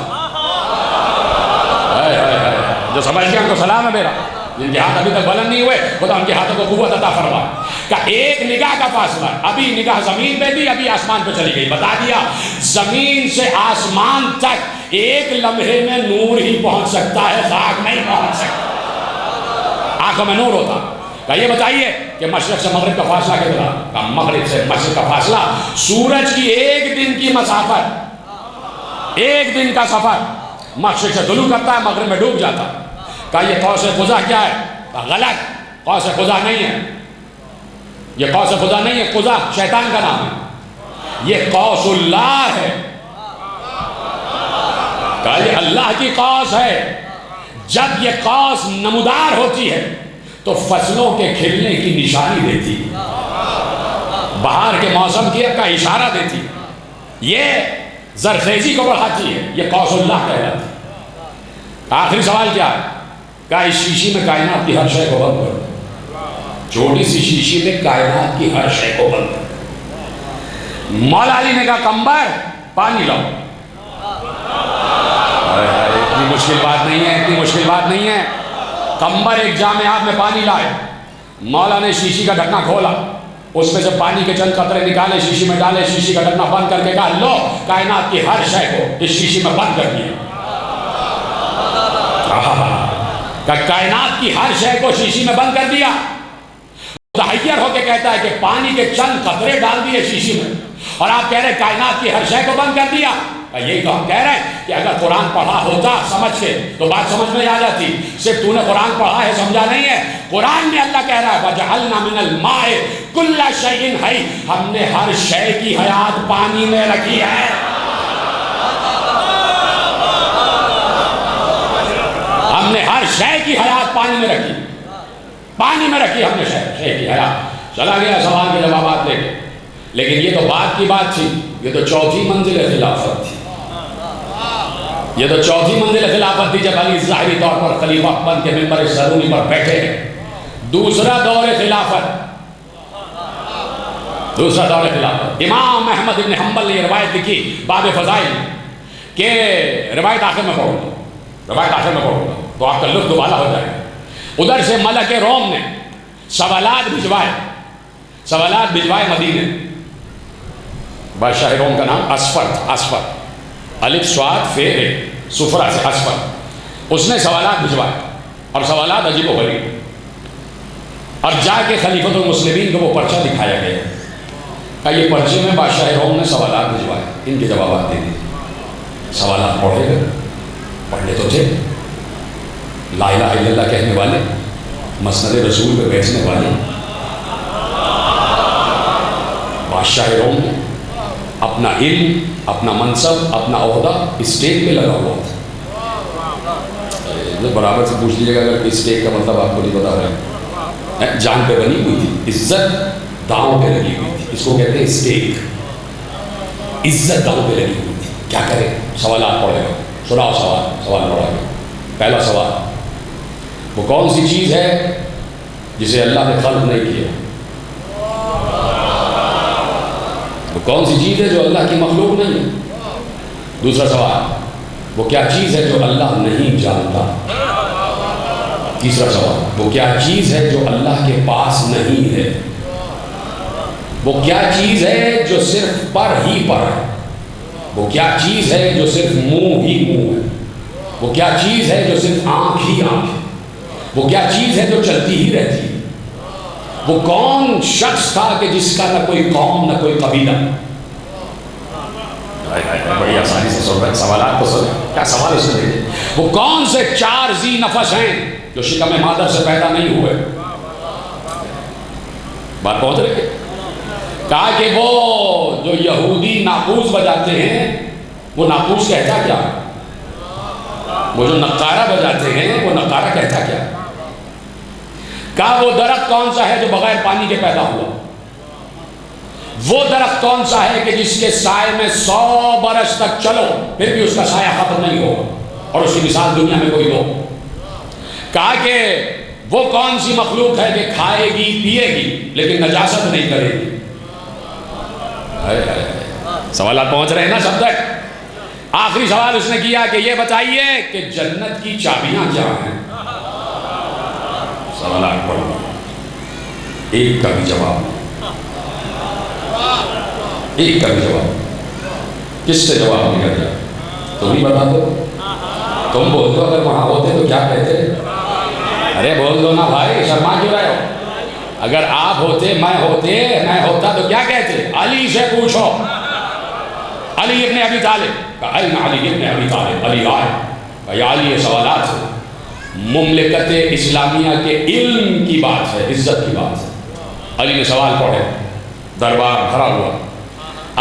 جو سمجھ گیا ان کو سلام ہے میرا، جن کے ہاتھ ابھی تک بلند نہیں ہوئے خدا ان کے ہاتھوں کو قوت عطا فرمائے۔ کہ ایک نگاہ کا فاصلہ، ابھی نگاہ زمین پہ تھی، ابھی آسمان پہ چلی گئی۔ بتا دیا زمین سے آسمان تک ایک لمحے میں نور ہی پہنچ سکتا ہے، خاک نہیں پہنچ سکتا۔ آنکھوں میں نور ہوتا۔ کہ یہ بتائیے کہ مشرق سے مغرب کا فاصلہ کتنا؟ کہ مغرب سے مشرق کا فاصلہ سورج کی ایک دن کی مسافت، ایک دن کا سفر۔ مشرق سے طلوع کرتا ہے، مغرب میں ڈوب جاتا ہے۔ کہ یہ قوس قزح کیا ہے؟ غلط، قوس قزح نہیں ہے، یہ قوس قزح نہیں ہے، قزح شیطان کا نام ہے، یہ قوس اللہ ہے۔ کہ یہ اللہ کی قوس ہے۔ جب یہ قوس نمودار ہوتی ہے تو فصلوں کے کھلنے کی نشانی دیتی، بہار کے موسم کی کا اشارہ دیتی، یہ زرخیزی کو بڑھاتی ہے، یہ قوس اللہ کہلاتی ہے۔ آخری سوال کیا ہے؟ کہ اس شیشی میں کائنات کی ہر شے کو بند کر، چھوٹی سی شیشی میں کائنات کی ہر شے کو بند کر۔ مولا علی نے کہا کمبر پانی لاؤ۔ اتنی مشکل بات نہیں ہے، اتنی مشکل بات نہیں ہے۔ کمبر ایک جام آب میں پانی لائے، مولا نے شیشی کا ڈھکنا کھولا، اس میں سے پانی کے چند قطرے نکالے، شیشی میں ڈالے، شیشی کا ڈھکنا بند کر کے کہا لو کائنات کی ہر شے کو اس شیشی میں بند کر دیا۔ کہ کائنات کی ہر شے کو شیشی میں بند کر دیا۔ متحیر ہو کے کہتا ہے کہ پانی کے چند قطرے ڈال دیے شیشی میں اور آپ کہہ رہے ہیں کائنات کی ہر شے کو بند کر دیا۔ یہی تو ہم کہہ رہے ہیں کہ اگر قرآن پڑھا ہوتا سمجھ کے تو بات سمجھ میں آ جاتی، صرف تو نے قرآن پڑھا ہے سمجھا نہیں ہے۔ قرآن میں اللہ کہہ رہا ہے وَجَعَلْنَا مِنَ الْمَاءِ كُلَّ شَيْءٍ حَيٍّ، ہم نے ہر شے کی حیات پانی میں رکھی ہے۔ ہم نے ہر شے کی حیات پانی میں رکھی، پانی میں رکھی ہم نے شے کی حیات۔ چلا گیا سوال کے جوابات لے کے، لیکن یہ تو بات کی بات تھی، یہ تو چوتھی منزل خلافت تھی۔ یہ تو چوتھی منزل خلافت تھی جب علی ظاہری طور پر خلیفہ بن کے منبر زرونی پر بیٹھے ہیں. دوسرا دور خلافت، دوسرا دور خلافت. امام احمد بن حنبل نے یہ روایت لکھی باب فضائل کہ روایت آخر میں پڑھوں گا، روایت آخر میں پڑھوں گا تو آپ کا لطف دوبالا ہو جائے گا. ادھر سے ملک روم نے سوالات بھجوائے، سوالات بھجوائے مدینے. بادشاہ روم کا نام اسفر تھا، اسفر، الف صاد فے رے، سفرا سے اسفر. اس نے سوالات بھجوائے اور سوالات عجیب و غریب، اور جا کے خلیفۃ المسلمین کو وہ پرچہ دکھایا گیا کہ یہ پرچے میں بادشاہ روم نے سوالات بھجوائے، ان کے جوابات دے دیے. سوالات پڑھے گئے، پڑھنے تو تھے، لا الہ الا اللہ کہنے والے، مسند رسول پہ بیٹھنے والے. بادشاہ روم نے اپنا علم، اپنا منصب، اپنا عہدہ اسٹیج پہ لگا ہوا تھا. برابر سے پوچھ لیجیے گا اگر اسٹیج کا مطلب آپ کو نہیں بتا رہے، جان پہ بنی ہوئی تھی، عزت داؤں پہ لگی ہوئی تھی. اس کو کہتے ہیں اسٹیج، عزت داؤں پہ لگی ہوئی تھی. کیا کرے؟ سوالات پڑھے گا. سناؤ سوال پڑھا گیا. پہلا سوال، وہ کون سی چیز ہے جسے اللہ نے خلق نہیں کیا؟ وہ کون سی چیز ہے جو اللہ کی مخلوق نہیں ہے؟ دوسرا سوال، وہ کیا چیز ہے جو اللہ نہیں جانتا؟ تیسرا سوال، وہ کیا چیز ہے جو اللہ کے پاس نہیں ہے؟ وہ کیا چیز ہے جو صرف پر ہی پر ہے؟ وہ کیا چیز ہے جو صرف منہ ہی منہ ہے؟ وہ کیا چیز ہے جو صرف آنکھ ہی آنکھ ہے؟ وہ کیا چیز ہے جو چلتی ہی رہتی ہے؟ وہ کون شخص تھا کہ جس کا نہ کوئی قوم نہ کوئی قبیلہ؟ بڑی آسانی سے سن رہے ہیں، سوالات کو سنیں. کیا سوال اس نے دیکھے؟ وہ کون سے 4 ذی نفس ہیں جو شکم مادر سے پیدا نہیں ہوئے؟ بات پہنچ رہی ہے. کہا کہ وہ جو یہودی ناقوس بجاتے ہیں، وہ ناقوس کہتا کیا؟ وہ جو نقارہ بجاتے ہیں، وہ نقارہ کہتا کیا؟ کہا وہ درخت کون سا ہے جو بغیر پانی کے پیدا ہوا؟ وہ درخت کون سا ہے کہ جس کے سائے میں 100 برس تک چلو پھر بھی اس کا سایہ ختم نہیں ہوگا، اور اس کی مثال دنیا میں کوئی دو؟ کہا کہ وہ کون سی مخلوق ہے کہ کھائے گی پیے گی لیکن نجاست نہیں کرے گی؟ سوالات پہنچ رہے ہیں نا سب تک. آخری سوال اس نے کیا کہ یہ بتائیے کہ جنت کی چابیاں کیا ہیں؟ سوالات پڑھو، ایک کا بھی جواب، ایک کا بھی جواب. کس سے جواب دیا جائے؟ تم ہی بتا دو. تم بول دو اگر وہاں ہوتے تو کیا کہتے؟ ارے بول دو نا بھائی، شرما کیوں رہے ہو؟ اگر آپ ہوتے، میں ہوتا تو کیا کہتے؟ علی سے پوچھو. علی ابن ابی طالب، علی ابن ابی طالب، علی آئے. یا علی، یہ سوالات ہیں، مملکت اسلامیہ کے علم کی بات ہے، عزت کی بات ہے. علی نے سوال پڑھے، دربار بھرا ہوا.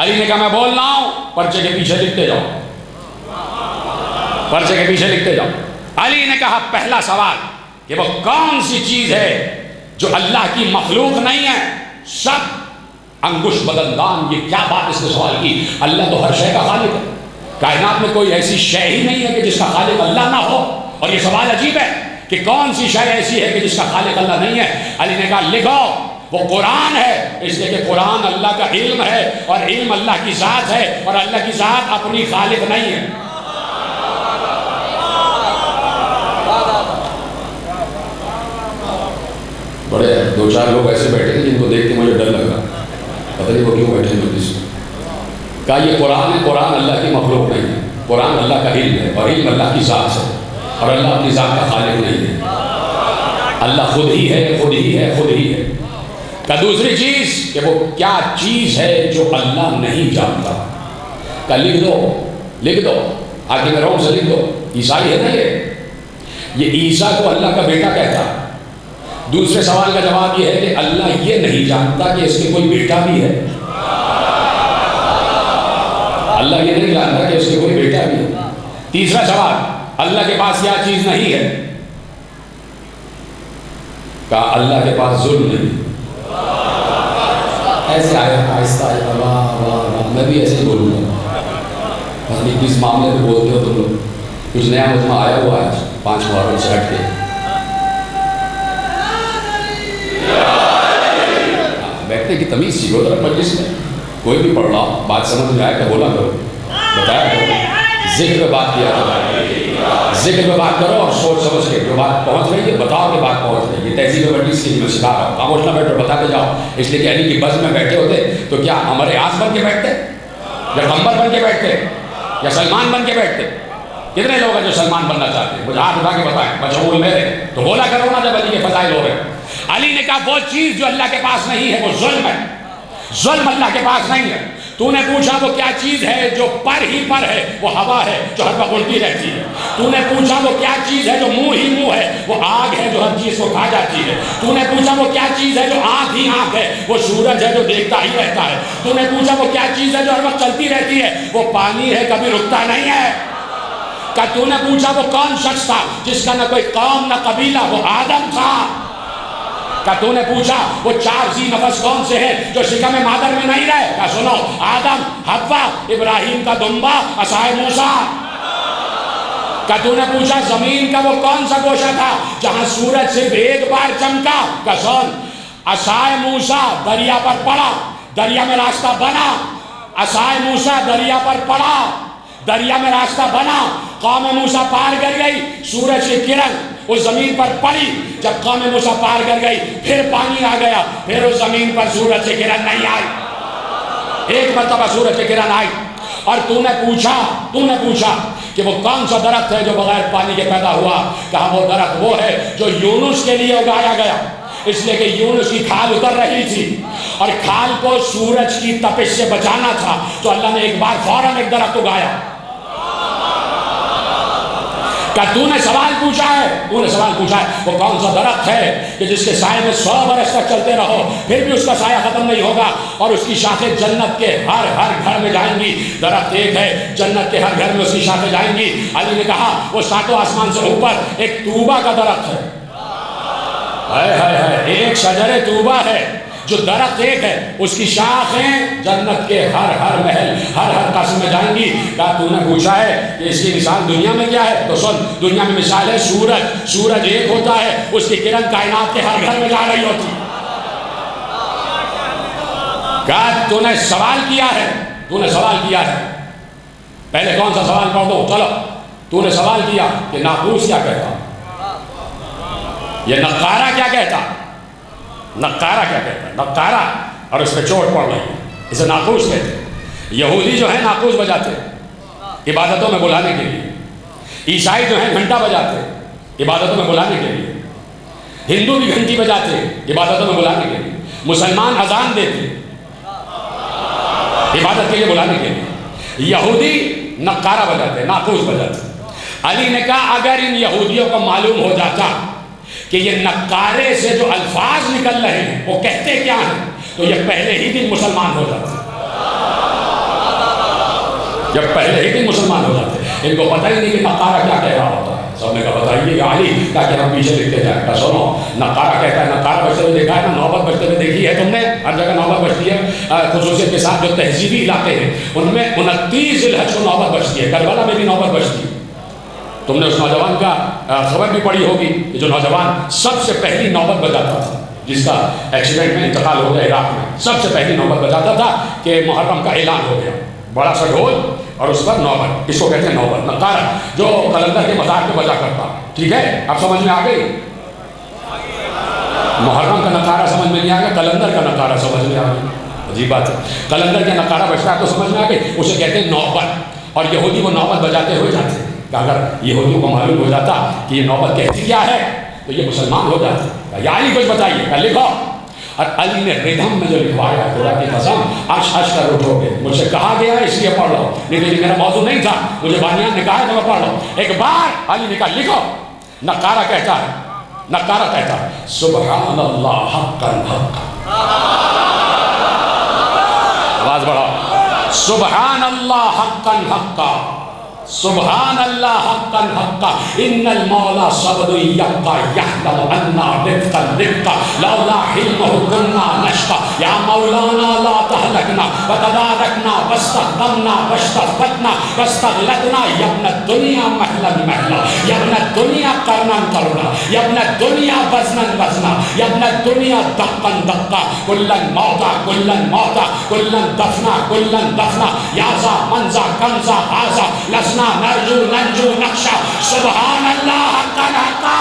علی نے کہا میں بول رہا ہوں، پرچے کے پیچھے لکھتے جاؤ، پرچے کے پیچھے لکھتے جاؤ. علی نے کہا پہلا سوال کہ وہ کون سی چیز ہے جو اللہ کی مخلوق نہیں ہے؟ سب انگشت بدندان. یہ کیا بات اس نے سوال کی؟ اللہ تو ہر شے کا خالق ہے، کائنات میں کوئی ایسی شے ہی نہیں ہے کہ جس کا خالق اللہ نہ ہو. اور یہ سوال عجیب ہے کہ کون سی شے ایسی ہے کہ جس کا خالق اللہ نہیں ہے؟ علی نے کہا لکھو وہ قرآن ہے، اس لیے کہ قرآن اللہ کا علم ہے اور علم اللہ کی ذات ہے، اور اللہ کی ذات اپنی خالق نہیں ہے. بڑے 2-4 لوگ ایسے بیٹھے ہیں جن کو دیکھ کے مجھے ڈر لگ رہا، پتہ نہیں وہ کیوں بیٹھے ہیں مجلس میں. کہا یہ قرآن ہے، قرآن اللہ کی مخلوق نہیں ہے، قرآن اللہ کا علم ہے اور علم اللہ کی ذات ہے، اور اللہ اپنی ذات کا خالق نہیں ہے. اللہ خود ہی ہے، خود ہی ہے، خود ہی ہے. کہ دوسری چیز کہ وہ کیا چیز ہے جو اللہ نہیں جانتا؟ کہ لکھ دو آگے میں روم سے لکھ دو. عیسائی ہے نا یہ عیسیٰ کو اللہ کا بیٹا کہتا. دوسرے سوال کا جواب یہ ہے کہ اللہ یہ نہیں جانتا کہ اس کے کوئی بیٹا بھی ہے. اللہ یہ نہیں جانتا کہ اس کے کوئی بیٹا بھی ہے. تیسرا سوال، اللہ کے پاس کیا چیز نہیں ہے؟ کہا اللہ کے پاس ظلم نہیں. ایسے آہستہ میں بھی ایسے ہی بولوں گا. کس معاملے میں بولتے ہو تم لوگ؟ کچھ نیا مجمع آیا ہوا ہے 5 محرم سے ہٹ کے، بیٹھنے کی تمیز سیکھو ذرا مجلس میں، کوئی بھی پڑھ رہا بات سمجھ میں آئے تو بولا کرو، بتایا کرو، ذکر پہ بات کیا کرو، ذکر پہ بات کرو اور سوچ سمجھ کے جو بات پہنچ رہی ہے بتاؤ کہ بات پہنچ رہی ہے۔ تہذیب مجلس کی میں سکھا رہا ہوں، خاموش نہ بیٹھو، بتاتے جاؤ، اس لیے کہ علی کی بزم میں بیٹھے ہوتے تو کیا عمر اعظم بن کے بیٹھتے یا قمر بن کے بیٹھتے یا سلمان بن کے بیٹھتے؟ کتنے لوگ ہیں جو سلمان بننا چاہتے ہیں؟ مجھے ہاتھ اٹھا کے بتائیں، مشغول میرے تو بولا کرو نا جب علی کے فضائل ہو رہے ہیں۔ علی نے کہا وہ چیز جو اللہ کے پاس نہیں ہے وہ ظلم ہے، ظلم اللہ کے پاس نہیں ہے۔ تو نے پوچھا وہ کیا چیز ہے جو پر ہی پر ہے؟ وہ ہوا ہے جو ہر وقت اڑتی رہتی ہے۔ تو نے پوچھا وہ کیا چیز ہے جو منہ ہی منہ ہے؟ وہ آگ ہے جو ہر چیز کو کھا جاتی ہے۔ تو نے پوچھا وہ کیا چیز ہے جو آنکھ ہی آنکھ ہے؟ وہ سورج ہے جو دیکھتا ہی رہتا ہے۔ تو نے پوچھا وہ کیا چیز ہے جو ہر وقت چلتی رہتی ہے؟ وہ پانی ہے، کبھی رکتا نہیں ہے۔ کہ تو نے پوچھا وہ کون شخص تھا جس کا نہ کوئی قوم نہ قبیلہ؟ وہ آدم تھا۔ کہ تو نے پوچھا وہ 4 ذی نفس کون سے ہیں جو شکم مادر میں نہیں رہے؟ کہ سنو، آدم، حوا، ابراہیم کا دمبا، عصائے موسیٰ۔ کہ تو نے پوچھا زمین کا وہ کون سا گوشہ تھا جہاں سورج صرف ایک بار چمکا؟ کہ سن، عصائے موسیٰ دریا پر پڑا، دریا میں راستہ بنا، عصائے موسیٰ دریا پر پڑا، دریا میں راستہ بنا، قوم موسیٰ پار کر گئی، سورج کی کرن اس زمین پر پڑی، جب قوم موسیٰ پار کر گئی پھر پانی آ گیا، پھر اس زمین پر سورج کی کرن نہیں آئی، ایک مرتبہ سورج کی کرن آئی۔ اور تو نے پوچھا کہ وہ کون سا درخت ہے جو بغیر پانی کے پیدا ہوا؟ کہا وہ درخت وہ ہے جو یونس کے لیے اگایا گیا، اس لیے کہ یونس کی کھال اتر رہی تھی اور کھال کو سورج کی تپش سے بچانا تھا، تو اللہ نے ایک بار فوراً ایک درخت اگایا۔ کہ تو نے سوال پوچھا ہے وہ کون سا درخت ہے کہ جس کے سائے میں 100 برس تک چلتے رہو پھر بھی اس کا سایہ ختم نہیں ہوگا اور اس کی شاخیں جنت کے ہر گھر میں جائیں گی؟ درخت ایک ہے، جنت کے ہر گھر میں اس کی شاخیں جائیں گی۔ علی نے کہا وہ 7 آسمان سے اوپر ایک طوبہ کا درخت ہے، ایک شجر طوبہ ہے جو درخت ایک ہے، اس کی شاخیں جنت کے ہر محل ہر قصر میں جائیں گی۔ کہا تو نے پوچھا ہے کہ اس کی مثال دنیا میں کیا ہے؟ تو سن، دنیا میں مثال ہے سورج ایک ہوتا ہے، اس کی کرن کائنات کے ہر گھر میں جا رہی ہوتی۔ کہا تو نے سوال کیا ہے، پہلے کون سا سوال پڑھ دو، چلو۔ تو نے سوال کیا کہ ناقوس کیا کہتا، یہ نقارہ کیا کہتا، نقارہ، اور اس پہ چوٹ پڑ رہی ہے، اسے ناقوس کہتے ہیں۔ یہودی جو ہیں ناقوس بجاتے عبادتوں میں بلانے کے لیے، عیسائی جو ہیں گھنٹا بجاتے عبادتوں میں بلانے کے لیے، ہندو بھی گھنٹی بجاتے عبادتوں میں بلانے کے لیے، مسلمان اذان دیتے عبادت کے لیے بلانے کے لیے، یہودی نقارہ بجاتے ناقوس بجاتے۔ علی نے کہا اگر ان یہودیوں کو معلوم ہو جاتا کہ یہ نقارے سے جو الفاظ نکل رہے ہیں وہ کہتے کیا ہیں تو یہ پہلے ہی دن مسلمان ہو جاتے، ان کو پتہ ہی نہیں کہ نقارہ کیا کہہ رہا ہوتا ہے۔ سب نے کہا بتائیے کہ علی تاکہ ہم پیچھے لکھتے جائیں۔ کہا سنو، نقارہ کہتا ہے، نقارہ بجتے ہوئے دیکھا ہے نا، نوبت بجتے ہوئے دیکھی ہے تم نے؟ ہر جگہ نوبت بجتی ہے، خصوصیت کے ساتھ جو تہذیبی علاقے ہیں ان میں 29 ذی الحج کو نوبت بجتی ہے، کربلا میں بھی نوبت بجتی ہے۔ تم نے اس نوجوان کا خبر بھی پڑھی ہوگی کہ جو نوجوان سب سے پہلی نوبت بجاتا تھا، جس کا ایکسیڈنٹ میں انتقال ہو گیا عراق میں، سب سے پہلی نوبت بجاتا تھا کہ محرم کا اعلان ہو گیا، بڑا سا ڈھول اور اس پر نوبت، اس کو کہتے ہیں نوبت، نقارہ، جو قلندر کے مزار پہ بجا کرتا۔ ٹھیک ہے، اب سمجھ میں آ گئی؟ محرم کا نقارہ سمجھ میں نہیں آ گیا، قلندر کا نقارہ سمجھ میں آ گیا۔ عجیب بات ہے، قلندر کا نقارہ بجتا ہے تو سمجھ میں آ گئی، اسے کہتے ہیں نوبت، اور یہودی وہ نوبت بجاتے ہوئے جاتے ہیں۔ کہ اگر یہودیوں کو معلوم ہو جاتا کہ یہ نوبت کہتی کیا ہے تو یہ مسلمان ہو جاتے۔ یا علی کچھ بتائیے، کہ لکھو۔ اور علی نے ردھم میں جو لکھوایا، خدا کی قسم عرش کر اٹھو گے، مجھ سے کہا گیا ہے اس لیے پڑھ رہا ہوں، نہیں تو یہ میرا موضوع نہیں تھا، مجھے بانیان نے کہا ہے تو میں پڑھ رہا ہوں۔ ایک بار علی نے کہا لکھو، نقارہ کہتا ہے سبحان اللہ حقا حقا، آواز بڑھاؤ، سبحان اللہ حقا حقا، سبحان اللہ حقا حقا ان المولا صبر یبقى یحلم انا رفقا رفقا لولا حلمه كنا نشقى یا مولانا لا تهلكنا وتداركنا واستخدمنا واستثبتنا واستغلتنا یا ابن الدنیا محلا محلا یا ابن الدنیا قرنا قرنا یا ابن الدنیا وزنا وزنا یا ابن الدنیا دقا دقا كلا موتا كلا موتا كلا دفنا كلا دفنا یا ذا منزا کنزا هذا لسنا نرجو ننجو نخشا سبحان اللہ حقا حقا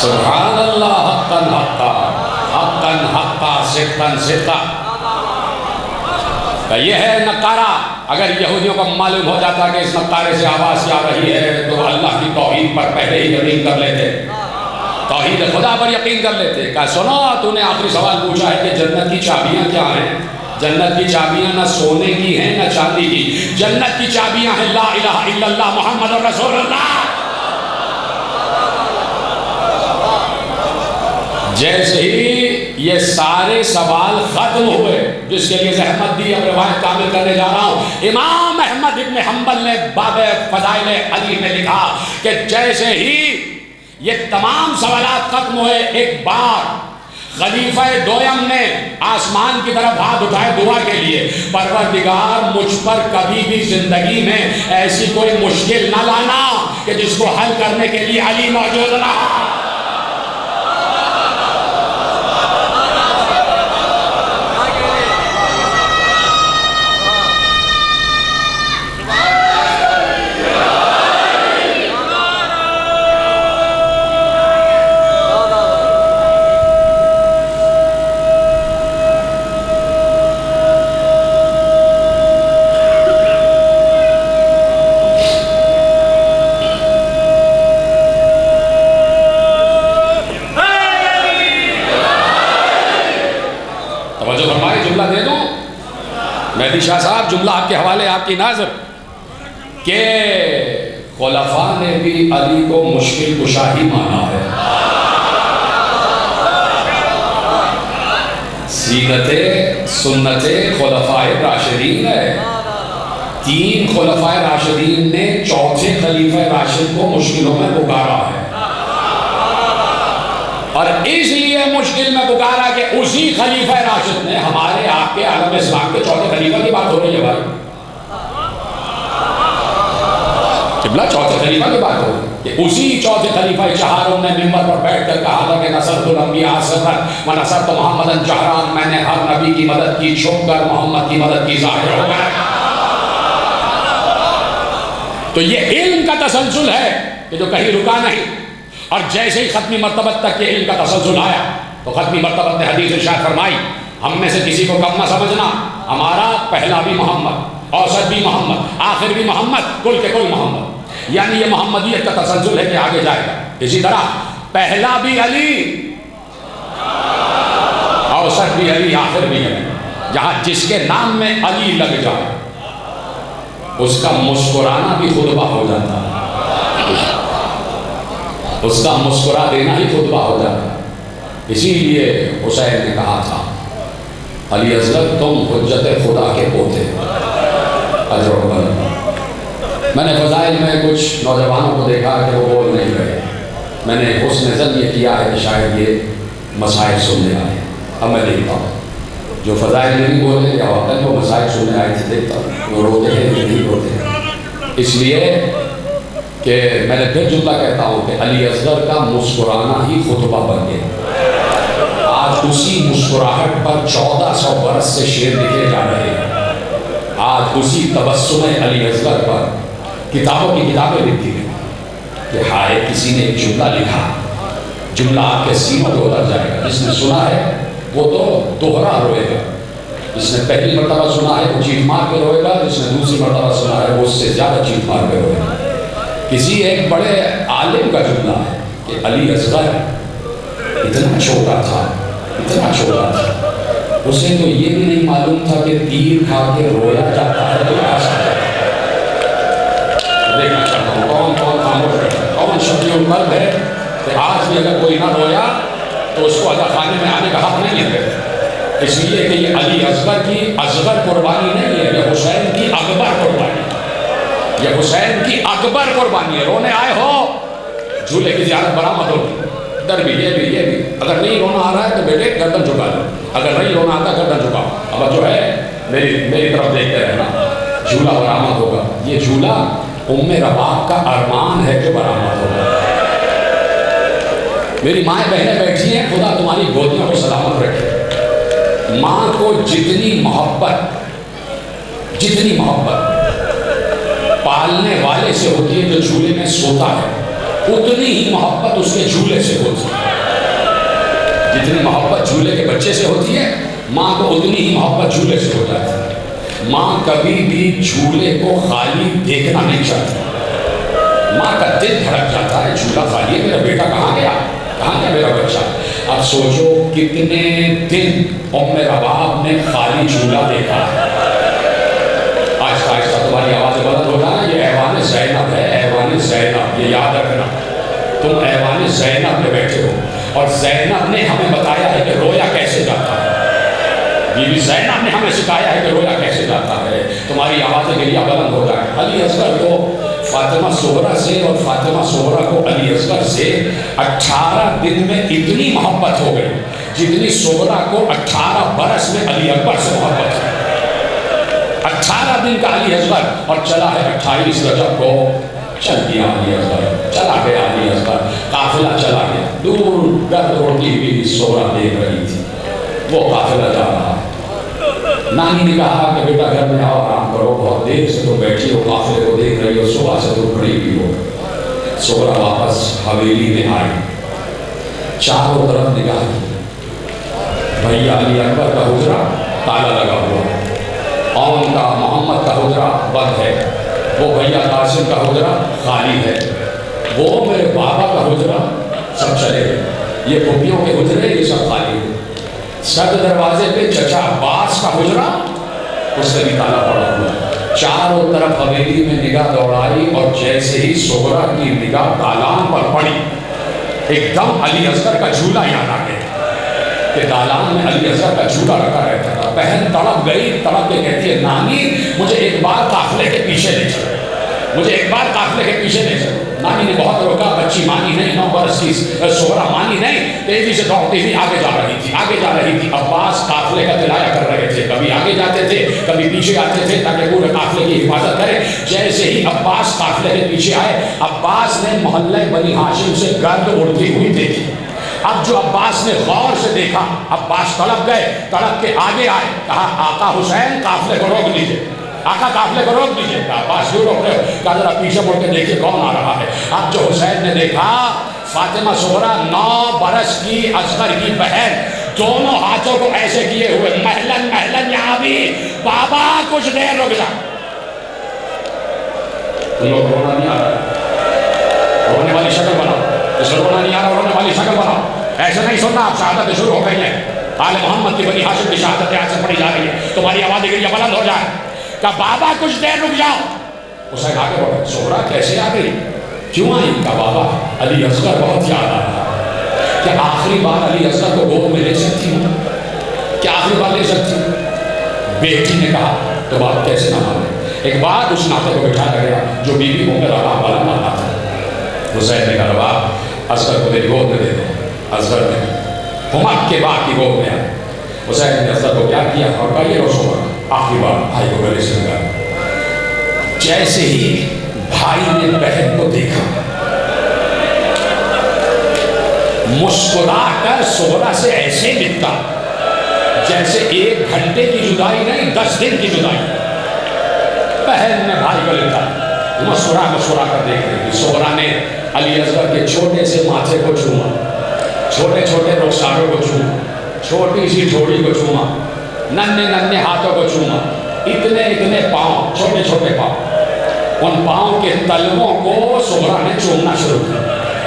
سبحان اللہ حقا حقا حقا حقا صدقا صدقا. یہ ہے نقارہ. اگر یہودیوں کو معلوم ہو جاتا کہ اس نقارے سے آواز آ رہی ہے تو اللہ کی توحید پر پہلے ہی یقین کر لیتے, توحید خدا پر یقین کر لیتے. کہا سنو تو نے آخری سوال پوچھا ہے کہ جنت کی چابیاں کیا ہیں. جنت کی چابیاں نہ سونے کی ہیں نہ چاندی کی. جنت کی چابیاں ہیں لا الہ الا اللہ محمد رسول اللہ. جیسے ہی یہ سارے سوال ختم ہوئے, جس کے لیے زحمت دی, اب روایت کامل کرنے جا رہا ہوں. امام احمد ابن حنبل نے باب فضائل علی میں لکھا کہ جیسے ہی یہ تمام سوالات ختم ہوئے, ایک بار خلیفہ دویم نے آسمان کی طرف ہاتھ اٹھائے دعا کے لیے, پروردگار مجھ پر کبھی بھی زندگی میں ایسی کوئی مشکل نہ لانا کہ جس کو حل کرنے کے لیے علی موجود رہا. مہدی شاہ صاحب جملہ آپ کے حوالے, آپ کی ناظر, کہ خلفاء نے بھی علی کو مشکل کشا ہی مانا ہے. سیرت سنت خلفاء راشدین ہے. 3 خلفاء راشدین نے چوتھے خلیفہ راشد کو مشکلوں میں پکارا ہے, اور اس لیے مشکل میں پکارا کہ اسی خلیفہ راشد نے, ہمارے آپ کے عالم اسلام کے چوتھے خلیفہ کی بات ہو رہی ہے بھائی, قبلہ چوتھے خلیفہ کی بات ہو رہی ہے, کہ اسی چوتھے خلیفہ چہاروں نے منبر پر بیٹھ کر کہا تھا کہ نصرت الانبیاء سرا و نصرت محمدًا جہران, میں نے ہر نبی کی مدد کی چھپ کر, محمد کی مدد کی ظاہر ہو گئے. تو یہ علم کا تسلسل ہے کہ جو کہیں رکا نہیں. اور جیسے ہی ختمی مرتبت تک یہ علم کا تسلسل آیا تو ختمی مرتبت نے حدیث ارشاد فرمائی, ہم میں سے کسی کو کم نہ سمجھنا, ہمارا پہلا بھی محمد, اوسط بھی محمد, آخر بھی محمد, کل کے کل محمد. یعنی یہ محمدیت کا تسلسل ہے کہ آگے جائے گا. اسی طرح پہلا بھی علی, اوسط بھی علی, آخر بھی علی. جہاں جس کے نام میں علی لگ جائے اس کا مسکرانا بھی خطبہ ہو جاتا ہے, اس کا مسکرا دینا ہی خطبہ ہو جاتا ہے. اسی لیے حسین نے کہا تھا, علی حضرت تم حجت خدا کے پوتے. میں نے فضائل میں کچھ نوجوانوں کو دیکھا کہ وہ بول نہیں رہے. میں نے حسن ظن یہ کیا ہے کہ شاید یہ مسائل سننے آئے. اب میں دیکھتا ہوں جو فضائل نہیں بولے یا وقت کو مسائل سننے آئی تھی دیکھتا ہوں وہ روتے ہیں کہ نہیں روتے ہیں، اس لیے کہ میں نے پھر جملہ کہتا ہوں کہ علی اصغر کا مسکرانا ہی خطبہ بن گیا۔ آج اسی مسکراہٹ پر 1400 برس سے شعر لکھے جا رہے ہیں، آج اسی تبسم علی اصغر پر کتابوں کی کتابیں لکھتی ہیں کہ ہائے کسی نے ایک جملہ لکھا، جملہ آپ کے سینوں کو اتر جائے گا، جس نے سنا ہے وہ تو دوہرا روئے گا، جس نے پہلی مرتبہ سنا ہے وہ چیخ مار کے روئے گا، جس نے دوسری مرتبہ سنا ہے وہ اس سے زیادہ چیخ مار کے روئے گا۔ کسی ایک بڑے عالم کا جملہ ہے کہ علی اصغر اتنا چھوٹا تھا، اتنا چھوٹا تھا، اسے تو یہ بھی نہیں معلوم تھا کہ تیر کھا کے رویا جاتا ہے تو ایسا ہے۔ دیکھنا چاہتا ہوں کون کون خاموش ہے، کون شفیع المرد ہے کہ آج بھی اگر کوئی نہ رویا تو اس کو عزا خانے میں آنے کا حق نہیں ہے، اس لیے کہ یہ علی اصغر کی اصغر قربانی نہیں ہے، یہ حسین کی اکبر قربانی ہے، یہ حسین کی اکبر قربانی ہے۔ رونے آئے ہو جھولے کی زیارت برآمد ہوگی، ادھر بھی یہ بھی اگر نہیں رونا آ رہا ہے تو بیٹے گردن جھکا دو، اگر نہیں رونا آتا گردن جھکاؤ، اب جو ہے میری طرف دیکھتے رہنا، جھولا برآمد ہوگا، یہ جھولا ام رباب کا ارمان ہے جو برآمد ہوگا۔ میری مائیں بہنیں بیٹھی ہیں، خدا تمہاری گودیوں کو سلامت رکھے۔ ماں کو جتنی محبت پالنے والے سے ہوتی ہے جو جھولے میں سوتا ہے، اتنی ہی محبت اس کے جھولے سے ہوتی ہے۔ جتنی محبت جھولے کے بچے سے ہوتی ہے، ماں کو اتنی ہی محبت جھولے سے ہو جاتی ہے۔ ماں کبھی بھی جھولے کو خالی دیکھنا نہیں چاہتی، ماں کا دل دھڑک جاتا ہے جھولا خالی ہے، میرا بیٹا کہاں گیا میرا بچہ۔ اب سوچو کتنے دن ام رباب نے خالی جھولا دیکھا ہے۔ آہستہ آہستہ تمہاری آوازیں بلند ہو جانا، یہ ایوان زینب ہے، ایوان زینب، یہ یاد رکھنا، تم ایوان زینب میں بیٹھے ہو، اور زینب نے ہمیں بتایا ہے کہ رویا کیسے جاتا ہے، بی بی زینب نے ہمیں سکھایا ہے کہ رویا کیسے جاتا ہے۔ تمہاری آوازیں گریہ بلند ہو جائیں۔ علی اصغر کو فاطمہ صغریٰ سے اور فاطمہ صغریٰ کو علی اصغر سے 18 دن میں اتنی محبت ہو گئی جتنی صغریٰ کو 18 برس میں علی اکبر سے محبت ہے۔ 18 دن کا علی اصغر اور چلا ہے 28 رجب کو، چل دیا علی اصغر، چلا گیا علی اصغر، قافلہ چلا گیا، دور گرد اڑتی ہوئی صغریٰ دیکھ رہی تھی، وہ قافلہ جا رہا۔ نانی نے کہا کہ بیٹا گھر میں آؤ آرام کرو، بہت دیر سے تم بیٹھی ہو، قافلے کو دیکھ رہی ہو، صبح سے تم کھڑی ہوئی ہو۔ صغریٰ واپس حویلی میں آئی، چاروں طرف نگاہ کی، بھیا علی اکبر کا حجرہ تالا لگا ہوا ہے، اون کا محمد کا حجرہ بند ہے، وہ بھیا قاسم کا حجرہ خالی ہے، وہ میرے بابا کا حجرہ سب چلے گئے، یہ پھوپھیوں کے حجرے یہ سب خالی ہے۔ سب دروازے پہ چچا عباس کا حجرہ، اس سے بھی تالا پڑا ہوا۔ چاروں طرف حویلی میں نگاہ دوڑائی، اور جیسے ہی صغریٰ کی نگاہ دالان پر پڑی، ایک دم علی اصغر کا جھولا یاد آ گیا کہ دالان میں علی اصغر کا جھولا رکھا رہتا تھا۔ بہن تڑپ گئی، تڑپ کے کہتی ہے نانی مجھے ایک بار قافلے کے پیچھے لے چلو، مجھے ایک بار قافلے کے پیچھے لے چلو۔ نانی نے بہت روکا، بچی مانی نہیں، 9 برس کی صغریٰ مانی نہیں، تیزی سے دوڑتی ہوئی آگے جا رہی تھی۔ عباس قافلے کا تلایا کر رہے تھے، کبھی آگے جاتے تھے کبھی پیچھے آتے تھے تاکہ پورے قافلے کی حفاظت کرے۔ جیسے ہی عباس قافلے کے پیچھے آئے، عباس نے محلہ بنی ہاشم سے گرد اڑتی ہوئی دیکھی۔ اب جو عباس نے غور سے دیکھا، عباس تڑپ گئے، تڑپ کے آگے آئے، کہا آقا حسین قافلے کو روک لیجئے، آقا قافلے کو روک دیجئے۔ کہا عباس کیوں روک رہے ہو؟ کہا ذرا پیچھے مڑ کے دیکھیے کون آ رہا ہے۔ اب جو حسین نے دیکھا، فاطمہ صغریٰ 9 برس کی اصغر کی بہن، دونوں ہاتھوں کو ایسے کیے ہوئے، محلن محلن یا ابی، بابا کچھ دیر رک جا۔ تم لوگ رونا نہیں آ رہا، رونے والی شکل بناؤ، جسے رونا نہیں آ رہا رونے والی شکل بناؤ۔ ایسے نہیں سننا، آپ شہادتیں شروع ہو گئی ہیں، آل محمد کی بنی ہاشم کی شہادتیں آج سے پڑھی جا رہی ہیں، تمہاری آوازیں گریہ بلند ہو جائے۔ کہا بابا کچھ دیر رک جاؤ۔ حسین آگے بڑھے، صغریٰ کیسے آ گئی، کیوں آئی؟ کہا بابا علی اصغر بہت یاد آ رہا ہے، کیا آخری بار علی اصغر کو گود میں لے سکتی ہوں؟ کیا آخری بار لے سکتی ہوں؟ بیٹی نے کہا تو بات کیسے نہ مانے۔ ایک بار اس ناطے کو بٹھایا گیا جو بی بی ام رباب والا ناطا تھا۔ حسین نے کہا رباب اصغر کو میری گود میں دے دو۔ اصغر نے ہمت کے بعد کی گود میں آئے۔ حسین نے حضرت کو کیا کیا اور کہا یہ رو سوبرا، آخری بار بھائی کو گلے سے لگا. جیسے ہی بھائی نے بہن کو دیکھا مسکرا کر سوبرا سے ایسے لکھتا جیسے 1 گھنٹے کی جدائی نہیں 10 دن کی جدائی. بہن نے بھائی کو لکھا مسکرا کر دیکھ رہی. سوبرا نے علی اصغر کے چھوٹے سے ماتھے کو چھوما، چھوٹے چھوٹے رخساروں کو چھوما، چھوٹی سی ٹھوڑی کو چھوما، ننھے ننھے ہاتھوں کو چھوما، اتنے پاؤں، چھوٹے چھوٹے پاؤں. ان پاؤں کے تلووں کو سوبرا نے چومنا شروع کیا.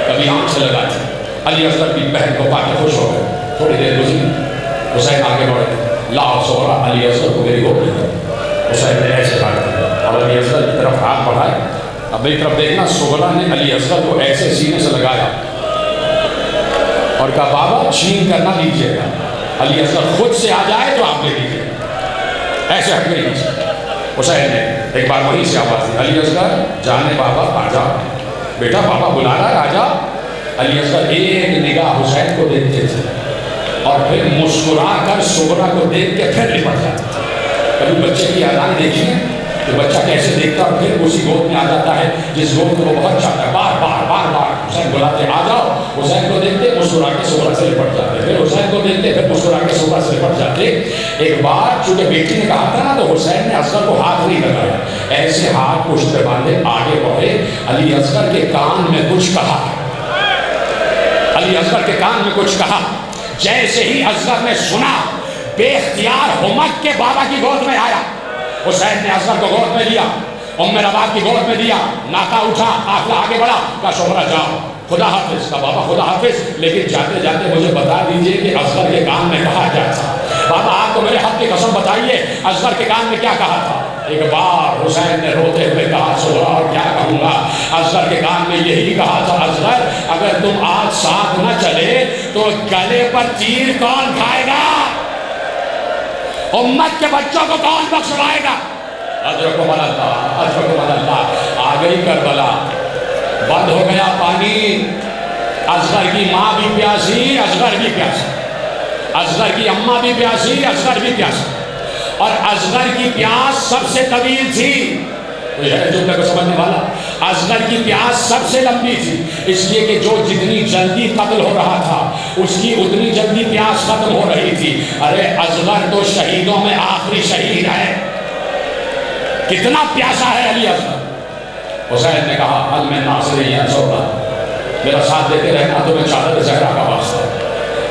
کبھی آنکھ سے لگاتی. علی اصغر کی بہن کو پا کے خوش ہو گئے. تھوڑی دیر گزری، حسین آگے بڑھے. لاؤ سوبرا علی اصغر کو میری گود میں. حسین نے ایسے کہا اور علی اصغر کی طرف ہاتھ بڑھائے. اب میری طرف دیکھنا. سوبرا نے علی اصغر کو ایسے سینے سے لگایا اور کہا بابا چھین کر نہ لیجیے گا، علی اصغر خود سے آ جائے تو آپ لے لیجیے. ایسے ہٹ کے لیجیے. حسین نے ایک بار وہیں سے آواز دی، علی اصغر جانے بابا آ جا، بیٹا بابا بلا رہا ہے آ جا. علی اصغر ایک نگاہ حسین کو دیکھتے تھے اور پھر مسکرا کر سوبرا کو دیکھ کے پھر لپٹ جاتے. کبھی بچے کی یادیں دیکھیے کہ بچہ کیسے دیکھتا اور پھر اسی گود میں آ جاتا ہے جس گود کو وہ بہت چاہتا ہے. بار بار حسین بلاتے آ جاؤ. حسین کو دیکھتے مسکرا کے سوبرا سے لپٹ جاتے، پھر حسین کو دیکھتے پھر مسکرا کے سوبرا سے لپٹ جاتے. ایک بار چونکہ بیٹی نے کہا تھا نا تو حسین نے اصغر کو ہاتھ نہیں لگایا، ایسے ہاتھ پشت پہ باندھے آگے بڑھے. علی اصغر کے کان میں کچھ کہا، علی اصغر کے کان میں کچھ کہا. جیسے ہی اصغر نے سنا بے اختیار ہمت کے بابا کی گود میں آیا. حسین نے اصغر کو گود میں لیا، ام رباب کی گود میں دیا. ناکا اٹھا، قافلہ آگے بڑھا. کہا شوہرہ جاؤ، خدا حافظ. کہا بابا خدا حافظ، لیکن جاتے جاتے مجھے بتا دیجئے کہ اصغر کے کان میں کہا کیا تھا. بابا آپ کو میرے حق کی قسم بتائیے اصغر کے کان میں کیا کہا تھا. ایک بار حسین نے روتے ہوئے کہا شوہرہ اور کیا کہوں گا، اصغر کے کان میں یہی کہا تھا اصغر اگر تم آج ساتھ نہ چلے تو گلے پر تیر کون کھائے گا، امت کے بچوں کو کون بخشوائے گا. اجرکم اللہ. آ گئی کربلا، بند ہو گیا پانی. اصغر کی ماں بھی پیاسی، اصغر بھی پیاسا، اصغر کی اماں بھی پیاسی، اصغر بھی پیاسا. اور اصغر کی پیاس سب سے طویل تھی. کوئی ہے جملے کو سمجھنے والا؟ اصغر کی پیاس سب سے لمبی تھی، اس لیے کہ جو جتنی جلدی قتل ہو رہا تھا اس کی اتنی جلدی پیاس ختم ہو رہی تھی. ارے اصغر تو شہیدوں میں آخری شہید ہے. کتنا پیاسا ہے علی اصغر. حسین نے کہا حل میں ناصر ینصرنا، میرا ساتھ دیتے رہنا تمہیں چادر زہرا کا واسطہ.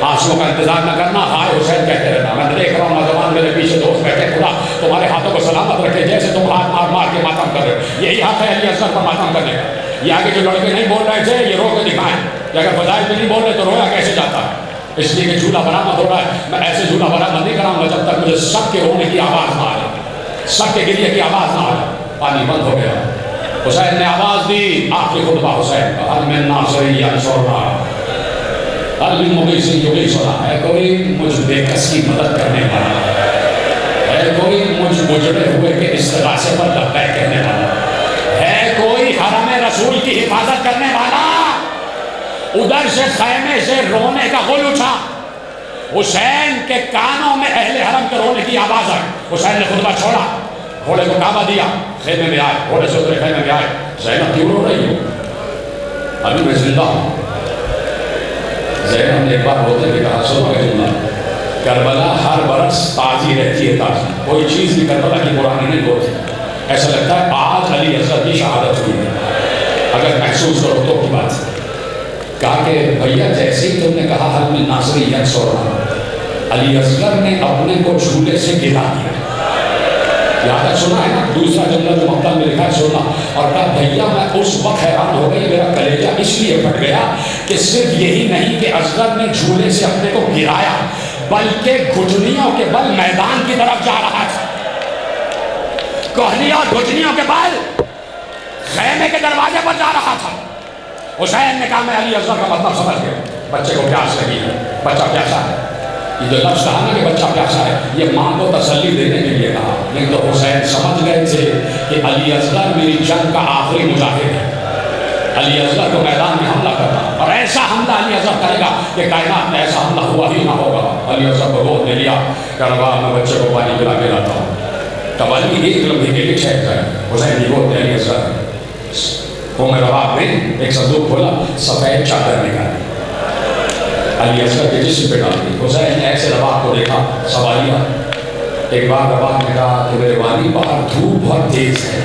آنسوؤں کا انتظار نہ کرنا، ہائے حسین کہتے رہنا. میں دیکھ رہا ہوں نوجوان میرے پیچھے دوست بیٹھے، خدا تمہارے ہاتھوں کو سلامت رکھے جیسے تم ہاتھ مار مار کے ماتم کر رہے ہو. یہی حق ہے علی اصغر پر ماتم کرنے کا. یہ آگے جو لڑکے نہیں بول رہے تھے یہ رو کے دکھائیں کہ اگر فضائل میں نہیں بول رہے تو رویا کیسے جاتا ہے. اس لیے کہ جھولا برآمد ہو رہا ہے. میں ایسے جھولا برآمد نہیں کراؤں گا جب تک مجھے سب کے رونے کی آواز نہ آ جائے، سب کے گریے کی آواز نہ آ جائے. پانی بند ہو گیا. حسین نے آواز دی، آخری خطبہ حسین کا، حل من ناصر ینصرنا، حل من مغیث یغیثنا. ہے کوئی مجھ بے کس کی مدد کرنے والا، ہے کوئی مجھ گجرے ہوئے کے استغاثے پر لبیک کہنے والا، ہے کوئی حرم رسول کی حفاظت کرنے والا. ادھر سے خیمے سے رونے کا غل اٹھا. حسین کے کانوں میں اہل حرم کے رونے کی آواز آئی. حسین نے خطبہ چھوڑا، گھوڑے کو کعبہ دیا، خیمے میں آئے، گھوڑے سے اترے خیمے میں آئے. زینب کیوں رو رہی ہو؟ ابھی میں زندہ ہوں. زینب نے ایک بار ہوتے ہوئے کہا سنو کہ جملہ، کربلا ہر برس تازی رہتی ہے. تازی کوئی چیز بھی کربلا کی پرانی نہیں ہوتی. ایسا لگتا ہے آج علی اصغر کی شہادت ہوئی ہے. اگر محسوس کرو تو کی بات ہے. کہا کہ بھیا جیسے ہی تم نے کہا حل من ناصر ینصرنا، علی اصغر نے اپنے کو جھولے سے گرا دیا. یاد سنا ہے نا دوسرا جملہ جو مقدم میں لکھا ہے سنا. اور کہا بھیا میں اس وقت حیران ہو گئی، میرا کلیجہ اس لیے پھٹ گیا کہ صرف یہی نہیں کہ اصغر نے جھولے سے اپنے کو گرایا بلکہ گھٹنیوں کے بل میدان کی طرف جا رہا تھا. کوہنی اور گھٹنیوں کے بل خیمے کے دروازے پر جا رہا تھا. حسین نے کہا میں علی اصغر کا مطلب سمجھ گیا. بچے کو پیاس لگی ہے، بچہ پیاسا ہے. یہ جو لفظ کہا نا کہ بچہ پیاسا ہے، یہ ماں کو تسلی دینے کے لیے کہا. لیکن تو حسین سمجھ گئے تھے کہ علی اصغر میری جنگ کا آخری مجاہد ہے. علی اصغر کو میدان میں حملہ کرنا، اور ایسا حملہ علی اصغر کرے گا کہ کائنات میں ایسا حملہ ہوا ہی نہ ہوگا۔ علی اصغر کو گود لے لیا، کہا میں بچے کو پانی پلا کے لاتا ہوں۔ تب علی ایک لمحے کے لیے ٹھہر گئے، حسین کی گود میں علی اصغر قوم رباب نے ایک صندوق کھولا، سفید چادر نکالی، علی اصغر کے جسم پہ ڈال دی۔ حسین نے ایسے رباب کو دیکھا، سوالیہ ایک بار رباب نے کہا کہ میرے والی باہر دھوپ بہت تیز ہے،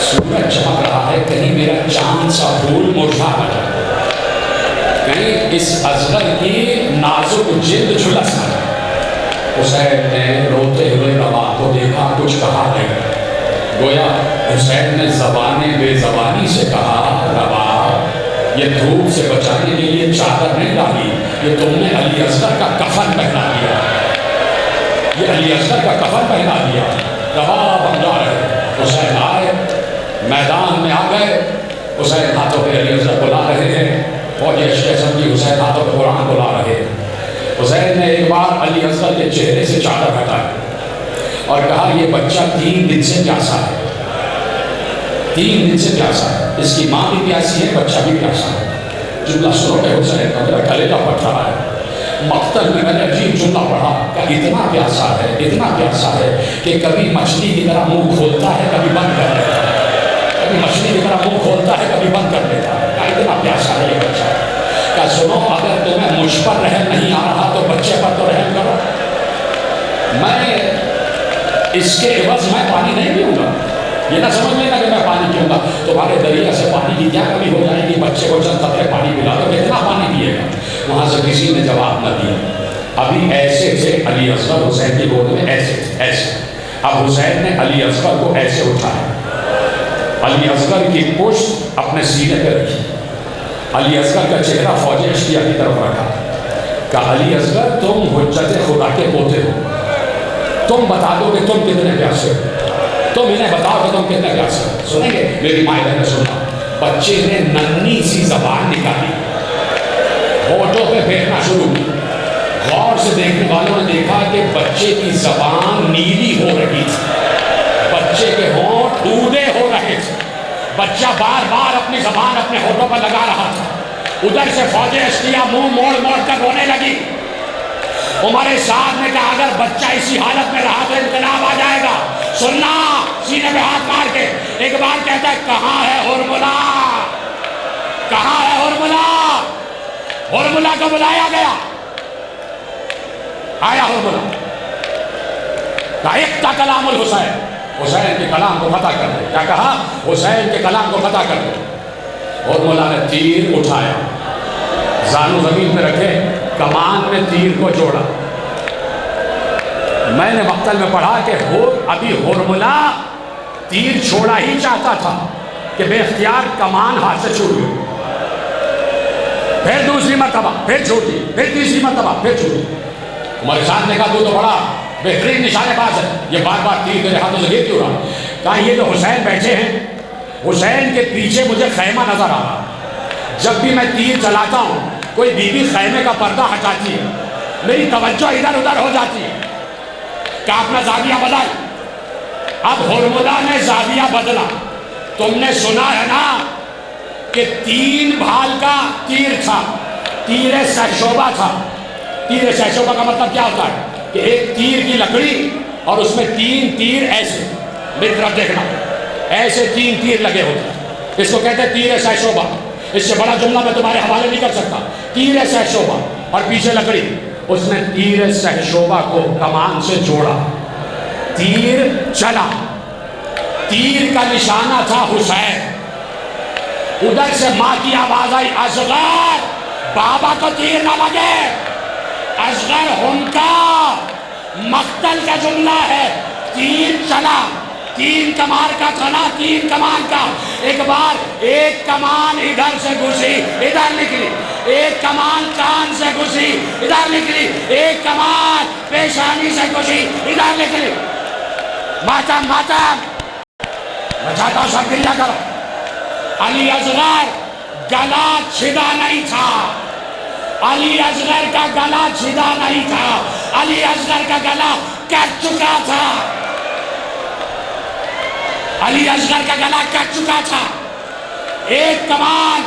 سورج چمک رہا ہے، کہیں میرا چاند سا پھول مرجھا نہ جائے، کہیں اس اصغر کی نازک جلد جھلس نہ جائے۔ حسین نے روتے ہوئے رباب کو دیکھا، کچھ کہا نہیں، گویا حسین نے زبان بے زبانی سے کہا رباب یہ دھوپ سے بچانے کے لیے چادر نہیں ڈالی، یہ تم نے علی اصغر کا کفن پہنا دیا، یہ علی اصغر کا کفن پہنا دیا۔ رباب ہم جا رہے، حسین آئے، میدان میں آ گئے، حسین ہاتھوں پہ علی اصغر بلا رہے ہیں، فوج عشق سمجھی حسین ہاتھوں پہ قرآن بلا رہے ہیں۔ حسین نے ایک بار علی اصغر کے چہرے سے چادر ہٹائی اور کہا یہ بچہ 3 دن سے پیاسا ہے، 3 دن سے پیاسا ہے، اس کی ماں بھی پیاسی ہے، بچہ بھی پیاسا ہے۔ جملہ سنو کہ حسین کا میرا کلیجہ پھٹ رہا ہے۔ مقتل میں نے عجیب جملہ پڑھا کہ اتنا پیاسا ہے، اتنا پیاسا ہے کہ کبھی مچھلی کی طرح منہ کھولتا ہے، کبھی بند کر دیتا ہے، کبھی مچھلی کی طرح منہ کھولتا ہے، کبھی بند کر دیتا ہے، اتنا پیاسا ہے یہ بچہ۔ کہ سنو اگر تمہیں مجھ پر رحم نہیں آ رہا تو بچے پر تو رحم کرو، میں اس کے عوض میں پانی نہیں پیوں گا، یہ نہ سمجھ لینا کہ میں پانی پیوں گا، تمہارے دریا سے پانی کی کیا کمی ہو جائے گی، بچے کو چند قطرے پانی پلا تو کتنا پانی پیے گا؟ وہاں سے کسی نے جواب نہ دیا۔ ابھی ایسے تھے علی اصغر حسین کی گود میں، ایسے ایسے، اب حسین نے علی اصغر کو ایسے اٹھایا، علی اصغر کی پشت اپنے سینے پہ رکھی، علی اصغر کا چہرہ فوج اشقیہ کی طرف رکھا، کہا علی اصغر تم حجت خدا کے پوتے ہو، تم بتا دو کہ تم کتنے پیاسے ہو، تم انہیں بتاؤ کہ تم کتنے پیاسے ہو۔ سنیں گے میری مائدہ نے سنا، بچے نے ننھی سی زبان نکالی، ہونٹوں پہ پھینکنا شروع کی، غور سے دیکھنے والوں نے دیکھا کہ بچے کی زبان نیلی ہو رہی تھی، بچے کے ہونٹ اودے ہو رہے تھے، بچہ بار بار اپنی زبان اپنے ہونٹوں پر لگا رہا تھا۔ ادھر سے فوج اشقیہ منہ موڑ موڑ کر رونے لگی۔ عمر سعد نے کہا اگر بچہ اسی حالت میں رہا تو انقلاب آ جائے گا۔ سننا، سینے پہ ہاتھ مار کے ایک بار کہتا ہے کہاں ہے ہرملہ، کہاں ہے ہرملہ؟ ہرملہ کو بلایا گیا، آیا ہرملہ، کہا کلام الحسین، حسین کے کلام کو فتح کر دے۔ کیا کہا؟ حسین کے کلام کو فتح کر دے۔ ہرملہ نے تیر اٹھایا، زانو زمین پہ رکھے، کمان میں تیر کو جوڑا۔ میں نے مقتل میں پڑھا کہ ابھی ہرملہ تیر چھوڑا ہی چاہتا تھا کہ بے اختیار کمان ہاتھ سے چھوٹ گئی، پھر دوسری مرتبہ پھر چھوٹی، پھر تیسری مرتبہ پھر چھوٹی۔ عمر سعد نے کہا تو بڑا بہترین نشانے باز ہے، یہ بار بار تیر تیرے ہاتھوں سے گر کیوں رہا؟ کہا یہ جو حسین بیٹھے ہیں، حسین کے پیچھے مجھے خیمہ نظر آ رہا، جب بھی میں تیر چلاتا ہوں کوئی بیوی خیمے کا پردہ ہٹاتی ہے، میری توجہ ادھر ادھر ہو جاتی ہے، کہ آپ نے زاویہ بدل۔ اب ہرملہ نے زاویہ بدلا۔ تم نے سنا ہے نا کہ 3 بھال کا تیر تھا، تیر سہشوبہ تھا۔ تیر سہشوبہ کا مطلب کیا ہوتا ہے کہ ایک تیر کی لکڑی اور اس میں 3 تیر ایسے، میری طرف دیکھنا، ایسے 3 تیر لگے ہوتے ہیں، اس کو کہتے ہیں تیر سہشوبہ۔ اس سے بڑا جملہ میں تمہارے حوالے نہیں کر سکتا۔ تیر سہشوبہ اور پیچھے لکڑی، اس نے تیر سہشوبہ کو کمان سے جوڑا، تیر چلا، تیر کا نشانہ تھا حسین۔ ادھر سے ماں کی آواز آئی اصغر بابا کو تیر نہ لگے، اصغر ان کا مقتل کا جملہ ہے، تیر چلا، 3 کمان کا چلا، 3 کمان کا، ایک بار ایک کمان ادھر سے گھسی ادھر نکلی، ایک کمان کان سے گھسی ادھر نکلی، ایک کمان پیشانی سے گھسی ادھر نکلی۔ ماتم ماتم، میں چاہتا ہوں سب گریہ کرو۔ علی اصغر گلا چھدا نہیں تھا، علی اصغر کا گلا چھدا نہیں تھا، علی اصغر کا گلا کٹ چکا تھا، علی اصغر کا گلا کٹ چکا تھا۔ ایک کمان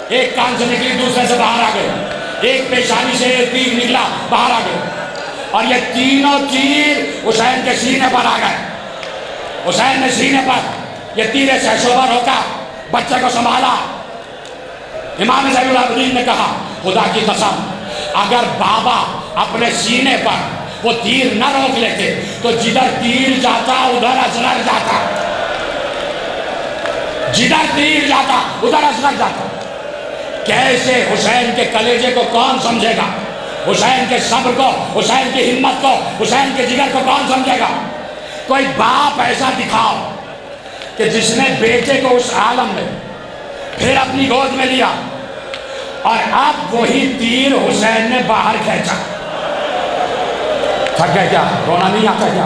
ایک کان سے نکلی دوسرے سے باہر آ گئی، ایک پیشانی سے ایک تیر نکلا باہر آ گئی، اور یہ تینوں تیر حسین کے سینے پر آ گئے۔ حسین نے سینے پر یہ تیرے سے شوبر ہوتا بچے کو سنبھالا۔ امام زین العابدین نے کہا خدا کی قسم اگر بابا اپنے سینے پر وہ تیر نہ روک لیتے تو جدھر تیر جاتا ادھر اصغر جاتا، جدھر تیر جاتا ادھر اصغر جاتا۔ کیسے حسین کے کلیجے کو کون سمجھے گا، حسین کے صبر کو، حسین کی ہمت کو، حسین کے جگر کو کون سمجھے گا؟ کوئی باپ ایسا دکھاؤ کہ جس نے بیٹے کو اس عالم میں پھر اپنی گود میں لیا اور اب وہی تیر حسین نے باہر کھینچا۔ تھک گئے کیا؟ رونا نہیں آتا کیا؟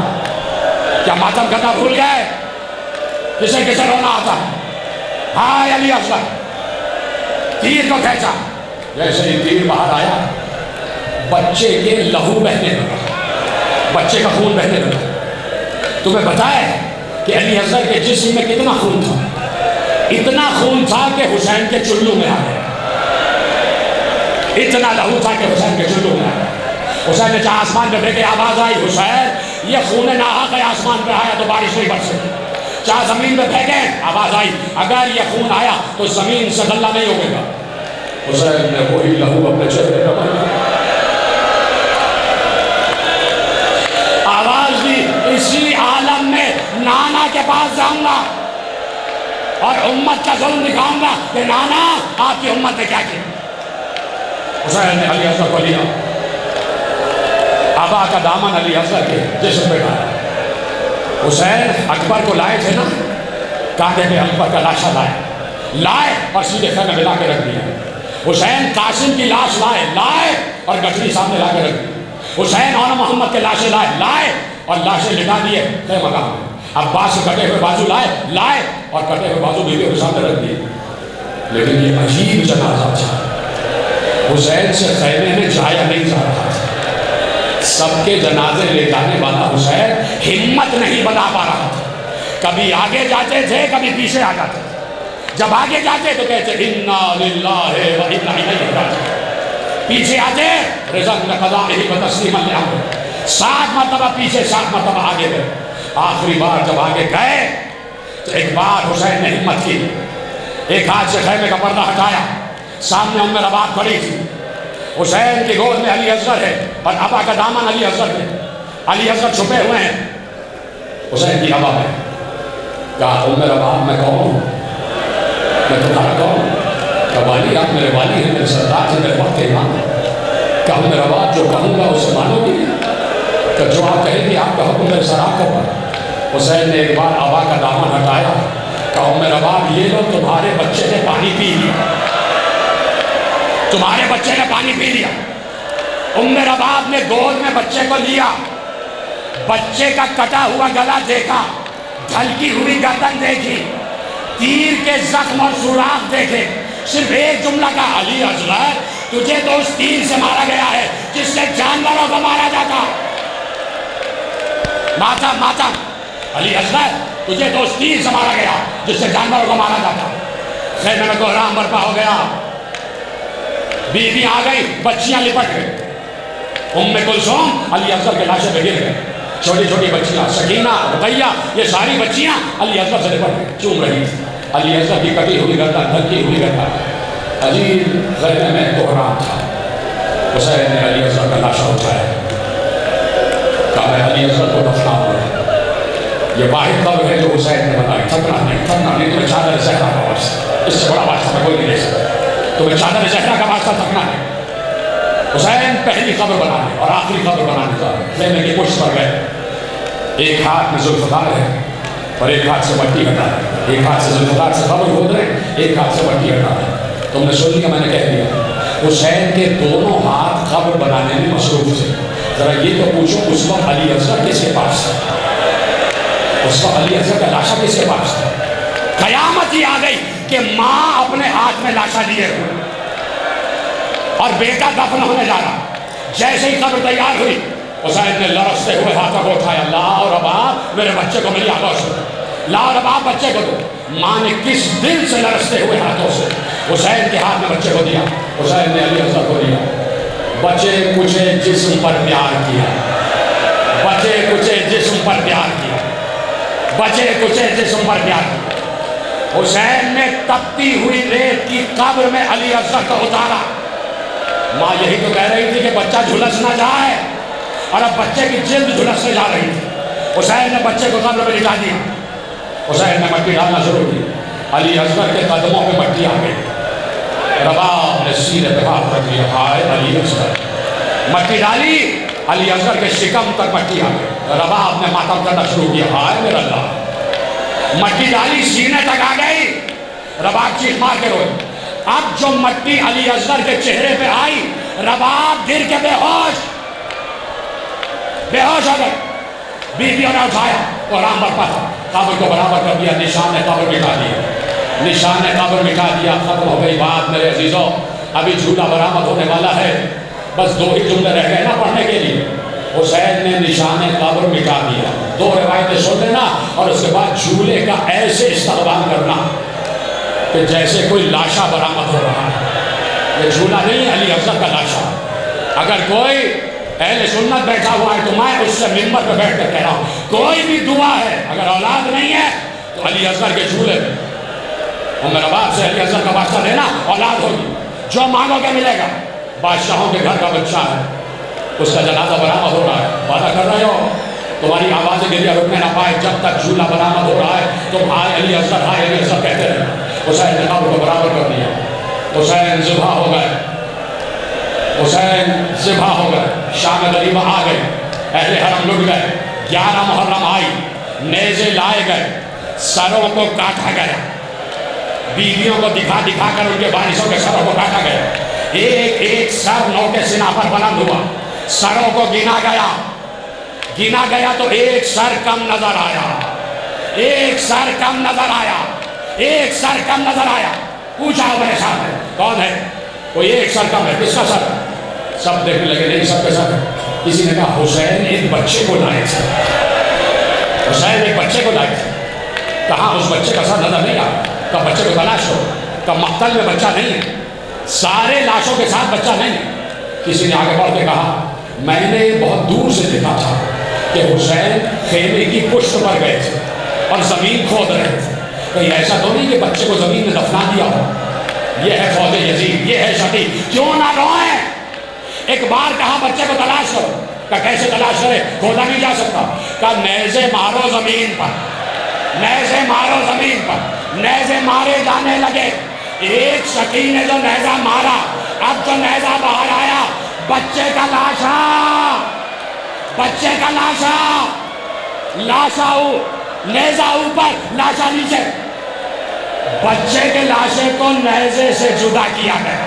کیا ماتم کرنا بھول گئے؟ کسے کسے رونا آتا ہے؟ ہائے علی اصغر، تیر کو کھینچا، جیسے ہی تیر باہر آیا بچے کے لہو بہنے لگا، بچے کا خون بہنے لگا۔ تمہیں پتہ ہے کہ علی اصغر کے جسم میں کتنا خون تھا؟ اتنا خون تھا کہ حسین کے چلو میں آ گیا، اتنا لہو تھا کہ حسین کے چلو میں آ گیا۔ حسین نے جہاں آسمان پہ پھینکے آواز آئی حسین یہ خون ناحق ہے، آسمان پہ آیا تو بارش نہیں برس سکتی۔ جہاں زمین پہ پھینکے آواز آئی اگر یہ خون آیا تو زمین سے غلہ نہیں ہوگے گا۔ حسین نے وہی لہو اپنے چہرے پہ بہایا، آواز دی اسی عالم میں نانا کے پاس جاؤں گا اور امت کا ظلم دکھاؤں گا کہ نانا آپ کی امت نے کیا کیا۔ حسین نے علی اصغر کو لیا، آبا کا دامن علی اصغر کے جسم پہ ڈالا۔ حسین اکبر کو لائے تھے نا، کاندھے پہ اکبر کا لاشا لائے اور سیدھے خیمے میں لا کے رکھ دیا۔ حسین قاسم کی لاش لائے اور گٹھڑی سامنے لا کے رکھ دی۔ حسین اور محمد کے لاشیں لائے اور لاشیں لٹا دیے خیمہ گاہ میں۔ عباس سے کٹے ہوئے بازو لائے اور کٹے ہوئے بازو بیوی کے سامنے رکھ دیے۔ لیکن یہ عجیب جنازہ تھا، حسین سے خیمے میں جایا نہیں جا رہا تھا۔ سب کے جنازے لے جانے والا حسین ہمت نہیں بنا پا رہا تھا، کبھی آگے جاتے تھے کبھی پیچھے آ جاتے تھے۔ جب آگے جاتے تو کہتے انا للہ و انا الیہ راجعون، پیچھے آتے رضا قضائہ و تسلیما لامرہ، 7 مرتبہ پیچھے 7 مرتبہ آگے گئے۔ آخری بار جب آگے گئے تو ایک بار حسین نے ہمت کی، ایک ہاتھ سے خیمے کا پردہ ہٹایا، سامنے ام رباب کھڑی تھی، حسین کی گود میں علی اصغر ہے اور ابا کا دامن علی اصغر ہے، علی اصغر چھپے ہوئے ہیں حسین کی ابا میں۔ کہا ام رباب میں کون ہوں؟ میں تمہارا کون ہوں؟ کہ والی آپ میرے والی ہیں، میرے سردار ہیں، میرے وقت امام ہیں۔ کہ ام رباب جو کہوں گا اسے مانو گی؟ کہ جو آپ کہیں گے آپ کا حکم میرے سر آنکھوں پر۔ حسین نے ایک بار ابا کا دامن ہٹایا، کہ ام رباب یہ لو تمہارے بچے نے پانی پی لیا، تمہارے بچے نے پانی پی لیا۔ ام رباب نے گود میں بچے کو لیا، بچے کا کٹا ہوا گلا دیکھا، ڈھلکی ہوئی گردن دیکھی، تیر کے زخم اور سوراخ دیکھے، صرف ایک جملہ کا علی اصغر تجھے تو اس تیر سے مارا گیا ہے جس سے جانوروں کو مارا جاتا۔ ماتم علی اصغر تجھے تو اس تیر سے مارا گیا جس سے جانوروں کو مارا جاتا۔ خیمے میں کوہرام برپا ہو گیا، بیوی آ گئی، بچیاں لپٹ گئی۔ ام کلثوم علی اصغر کے لاشے پہ گر گئے، چھوٹی چھوٹی بچیاں سکینہ رقیہ یہ ساری بچیاں علی اصغر سے لپٹ گئی، چوم رہی تھی۔ علی اصغر کی کٹی ہوئی گردن، ڈھلکی ہوئی گردن، عجیب خیمے میں کوہرام تھا۔ حسین نے علی اصغر کا لاشا اٹھایا، کہا میں علی اصغر کو دفناؤں گا۔ یہ واحد قبر ہے جو حسین نے بنائی، تھکنا نہیں تمہیں چادر زہرا کا واسطہ، اس سے بڑا واسطہ میں کوئی نہیں دے سکتا، تمہیں چادر زہرا کا واسطہ تھکنا ہے۔ حسین پہلی قبر بنانے اور آخری قبر بنانے کا خیمے کی پشت پر گئے، ایک ہاتھ میں ذوالفقار ہے اور ایک ہاتھ سے مٹی ہٹا رہے، ایک ہاتھ سے ذوالفقار سے قبر کھود رہے ہیں، ایک ہاتھ سے مٹی ہٹا رہے ہیں۔ تم نے سن لیا، میں نے کہہ دیا، حسین کے دونوں ہاتھ قبر بنانے میں مصروف تھے۔ ذرا یہ تو پوچھو اس وقت علی اصغر کس کے پاس تھا؟ اس وقت علی اصغر کا لاشا کس کے پاس تھا؟ قیامت ہی آ گئی کہ ماں اپنے ہاتھ میں لاشا لیے ہوئے اور بیٹا دفن ہونے جا رہا۔ جیسے ہی قبر تیار ہوئی حسین نے لرزتے ہوئے ہاتھوں کو اٹھایا، اللہ اور ابا میرے بچے کو میری آگوش لاؤ رباب بچے کو دو. ماں نے کس دل سے لرزتے ہوئے ہاتھوں سے حسین کے ہاتھ میں بچے کو دیا. حسین نے علی اصغر کو دیا. بچے کچے جسم پر پیار کیا, بچے کچے جسم پر پیار کیا, بچے کچے جسم پر پیار کیا. حسین نے تپتی ہوئی ریت کی قبر میں علی اصغر کو اتارا. ماں یہی تو کہہ رہی تھی کہ بچہ جھلس نہ جائے, اور اب بچے کی جلد جھلسنے جا رہی تھی. حسین نے بچے کو قبر میں لٹا دیا. حسین نے مٹی ڈالنا شروع کی. علی اصغر کے قدموں پہ مٹی آ گئی. رباب نے سینے پہ ہاتھ رکھ دیا, ہائے علی اصغر. مٹی ڈالی, علی اصغر کے شکم تک مٹی آ گئی. رباب نے ماتم کرنا شروع کیا, ہائے میرا اللہ. مٹی ڈالی, سینے تک آ گئی. رباب چیخ مار کے روئے. اب جو مٹی علی اصغر کے چہرے پہ آئی, رباب گر کے بے ہوش ہو گئے. بیویوں نے اٹھایا, قرآن برپا تھا, قبر کو برابر کر دیا, نشان قبر مٹا دیا, نشان قبر مٹا دیا. ختم ہو گئی بات میرے عزیزوں. ابھی جھولا برآمد ہونے والا ہے, بس 2 ہی جملے رہ گئے نا پڑھنے کے لیے. حسین نے نشان قبر مٹا دیا. 2 روایتیں سن لینا, اور اس کے بعد جھولے کا ایسے استقبال کرنا کہ جیسے کوئی لاشا برآمد ہو رہا ہے. یہ جھولا نہیں, علی اصغر کا لاشا. اگر کوئی اہل سنت بیٹھا ہوا ہے تو میں اس سے منبر پہ بیٹھ کر کہہ رہا ہوں, کوئی بھی دعا ہے, اگر اولاد نہیں ہے تو علی اصغر کے جھولے میں اور میرا باپ سے علی اصغر کا واسطہ لینا, اولاد ہوگی, جو مانگو گے ملے گا. بادشاہوں کے گھر کا بچہ ہے, اس کا جنازہ برآمد ہو رہا ہے, وعدہ کر رہے ہو تمہاری آوازیں گریا رکنے نہ پائے جب تک جھولا برآمد ہو رہا ہے. تم ہائے علی اصغر, ہائے علی اصغر کہتے رہے. حسین نے قبر کو برابر کر دیا. حسین ذبح ہو گئے, حسین ذبح ہو گئے. شام غریبہ آ گئی, اہل حرم لٹ گئے. 11 محرم آئی, نیزے لائے گئے, سروں کو کاٹا گیا. بیویوں کو دکھا دکھا کر ان کے وارثوں کے سروں کو کاٹا گیا. ایک ایک سر نو کے سینہ پر بلند ہوا. سروں کو گنا گیا تو ایک سر کم نظر آیا, ایک سر کم نظر آیا, ایک سر کم نظر آیا. پوچھا میرے ساتھ کون ہے, کوئی ایک سر کم ہے, کس کا سر؟ سب دیکھنے لگے, نہیں سب کے سر. کسی نے کہا حسین ایک بچے کو لائے تھے, حسین ایک بچے کو لائے تھے. کہاں اس بچے کا سر نظر نہیں آیا. کہا بچے کو تلاش ہو, کہا مقتل میں بچہ نہیں ہے, سارے لاشوں کے ساتھ بچہ نہیں ہے. کسی نے آگے بڑھ کے کہا میں نے بہت دور سے دیکھا تھا کہ حسین خیمے کی پشت پر گئے تھے اور زمین کھود رہے تھے. کہیں ایسا تو نہیں کہ بچے کو زمین میں دفنا دیا ہو. یہ ہے فوج یزید, یہ ہے شفیع, کیوں نہ روئیں. ایک بار کہا بچے کو تلاش کرو. کہا کیسے تلاش کرے, کھودا نہیں جا سکتا. کہا نیزے مارو زمین پر, نیزے مارو زمین پر. نیزے مارے جانے لگے. ایک شفیع نے جو نیزہ مارا, اب جو نیزہ باہر آیا, بچے کا لاشا, بچے کا لاشا, لاشا نیزہ اوپر, لاشا نیچے. بچے کے لاشے کو نیزے سے جدا کیا گیا.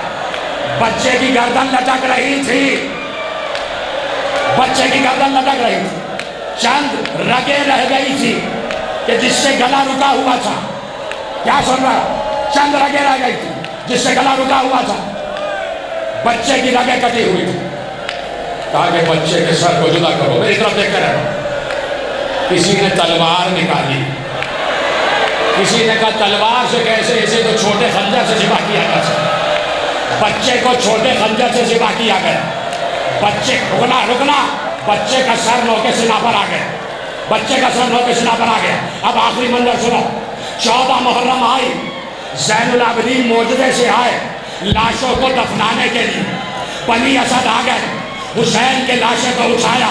بچے کی گردن لٹک رہی تھی, بچے کی گردن لٹک رہی تھی. چند رگیں رہ گئی تھی کہ جس سے گلا رکا ہوا تھا. کیا سن رہا ہے؟ چند رگیں رہ گئی تھی جس سے گلا رکا ہوا تھا. بچے کی رگیں کٹی ہوئی تھی. کہا کہ بچے کے سر کو جدا کرو. میری طرف دیکھ کر رہو. کسی نے تلوار نکالی, کسی نے کہا تلوار سے کیسے, اسے تو چھوٹے خنجر سے ذبح کیا گیا تھا. بچے کو چھوٹے خنجر سے ذبح کیا گیا. بچے رکنا, بچے کا سر نو کے سینہ پر آ گیا, بچے کا سر نو کے سینہ پر آ گیا. اب آخری منظر سنو. 14 محرم آئی, زین العابدین موجودے سے آئے لاشوں کو دفنانے کے لیے. بنی اسد آ گئے, حسین کے لاشے کو اٹھایا,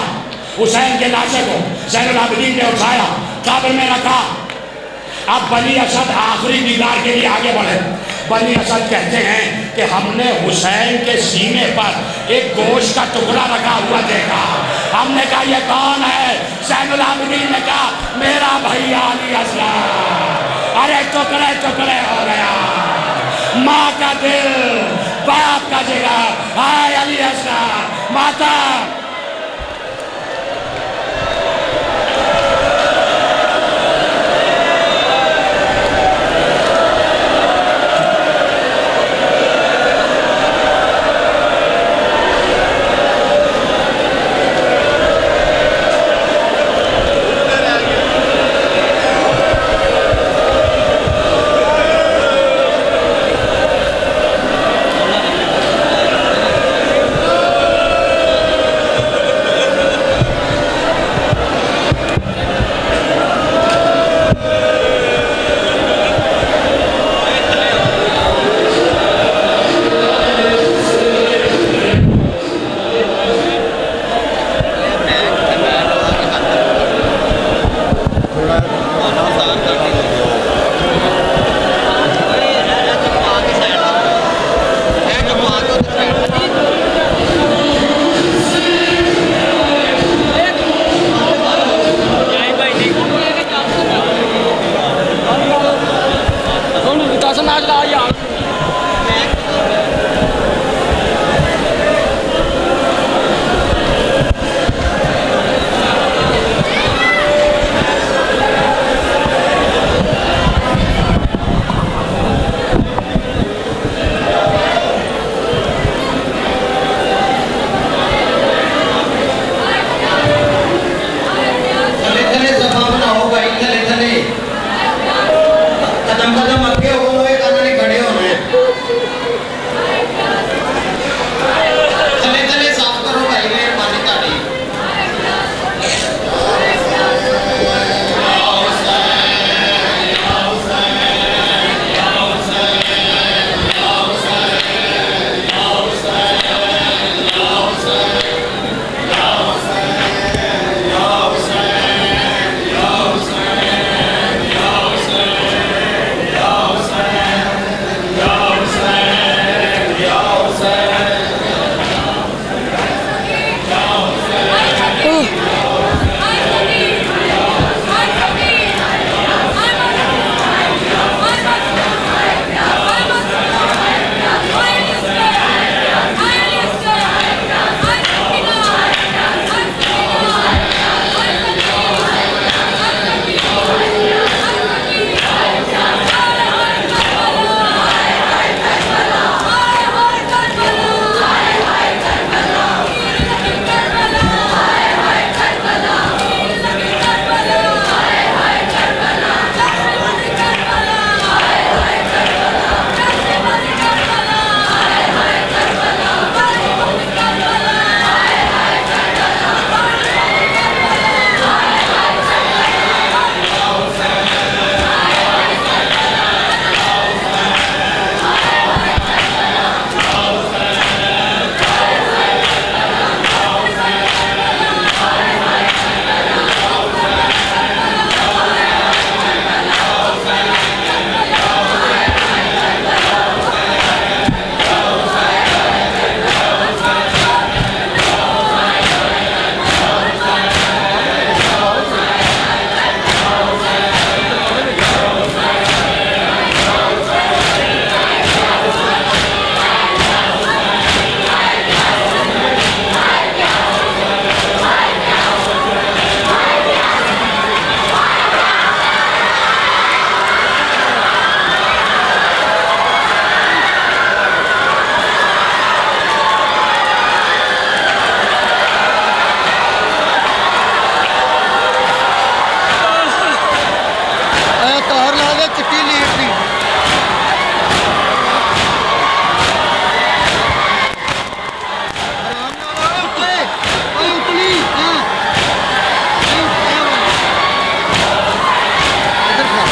حسین کے لاشے کو زین العابدین نے اٹھایا, قبر میں رکھا. اب بنی اسد آخری دیدار کے لیے آگے بڑھے. بنی اسد کہتے ہیں کہ ہم نے حسین کے سینے پر ایک گوشت کا ٹکڑا رکھا ہوا دیکھا. ہم نے کہا یہ کون ہے؟ زین العابدین نے کہا میرا بھائی علی اصغر. ارے ٹکڑے ٹکڑے ہو گیا, ماں کا دل, باپ کا جگر, ہائے علی اصغر, ماتم. ਦੇ ਚਿੱਟੀ ਲੀਡ ਦੀ ਆਰਾਮ ਨਾਲ ਉੱਤੇ ਓਏ ਉਤਲੀ ਹਾਂ ਇਧਰ ਖਾ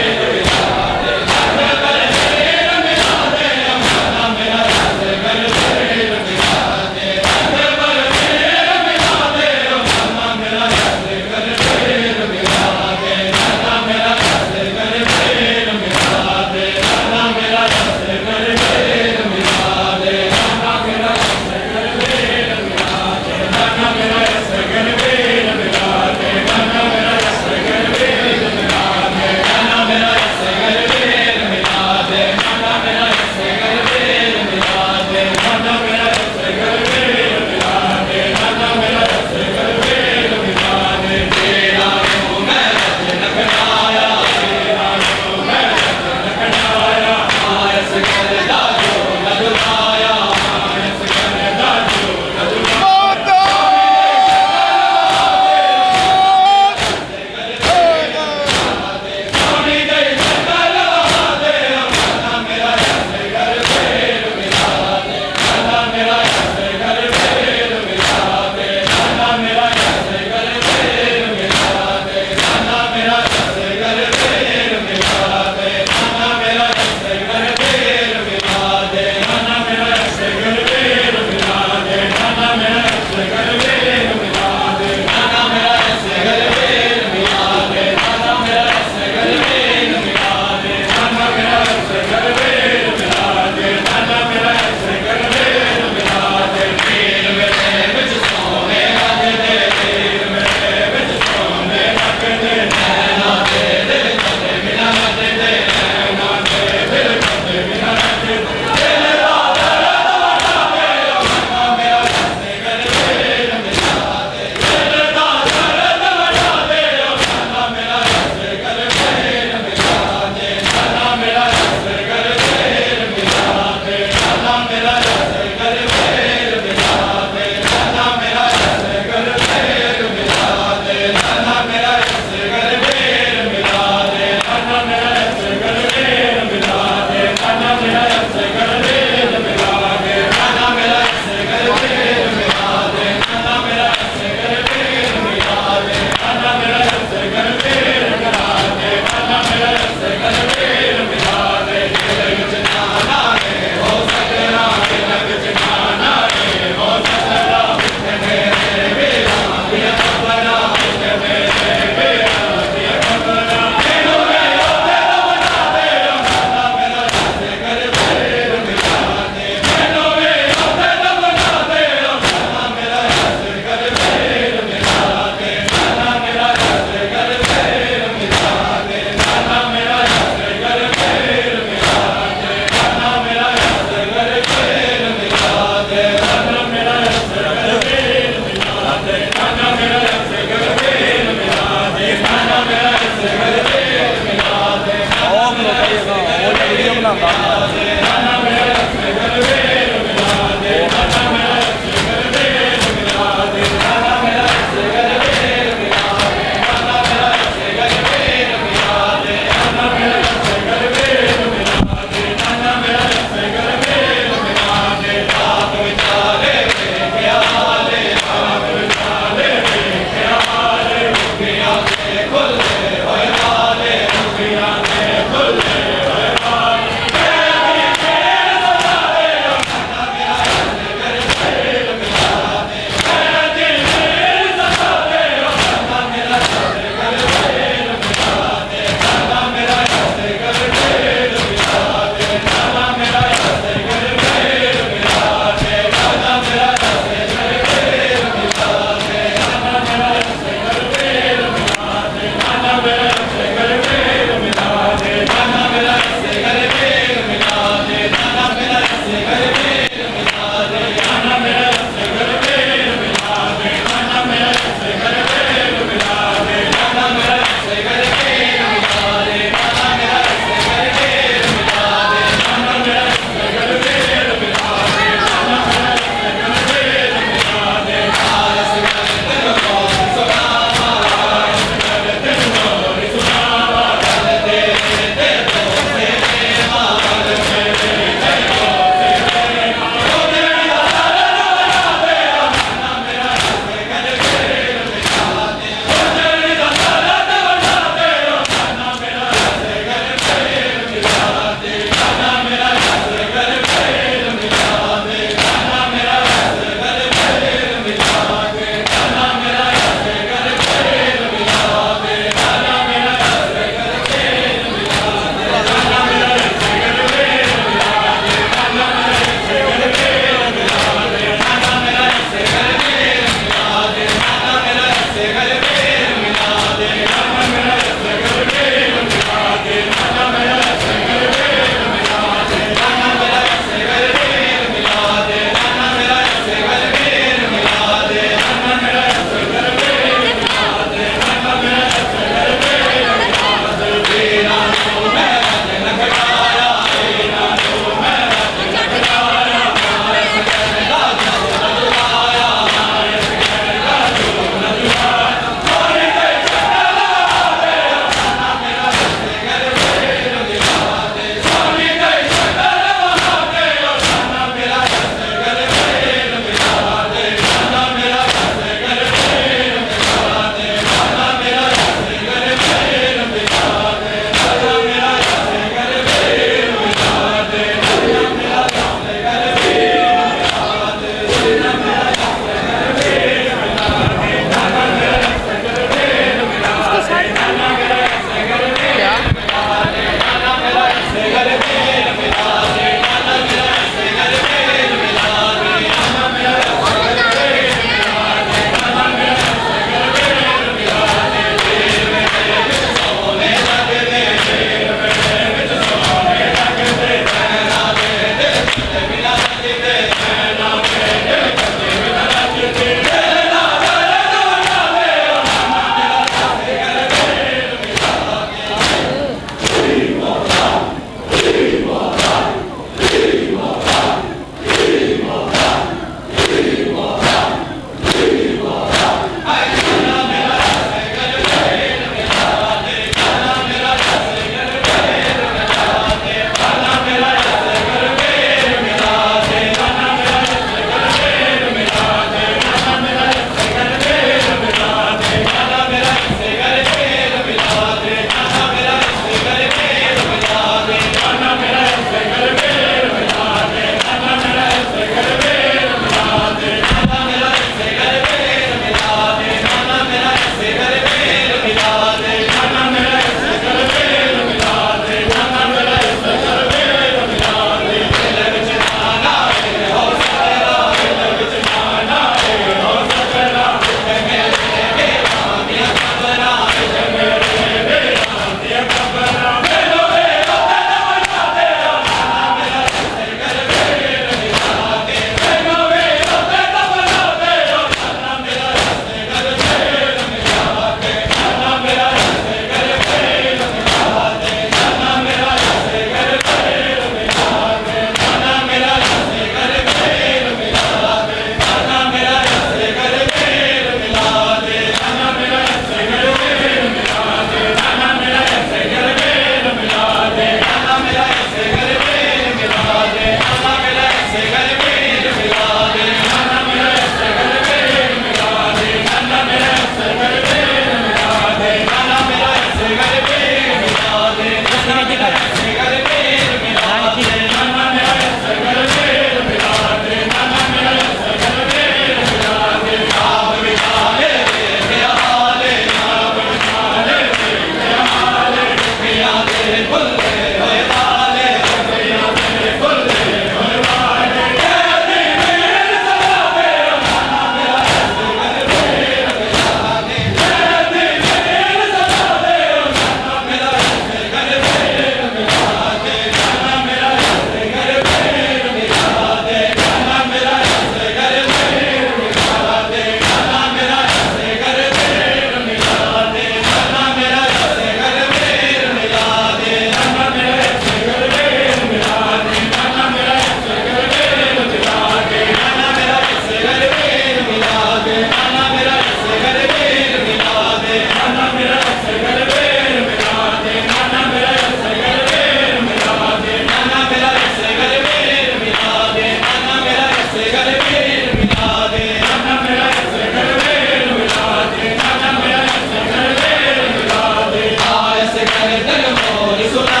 علیہ وسلم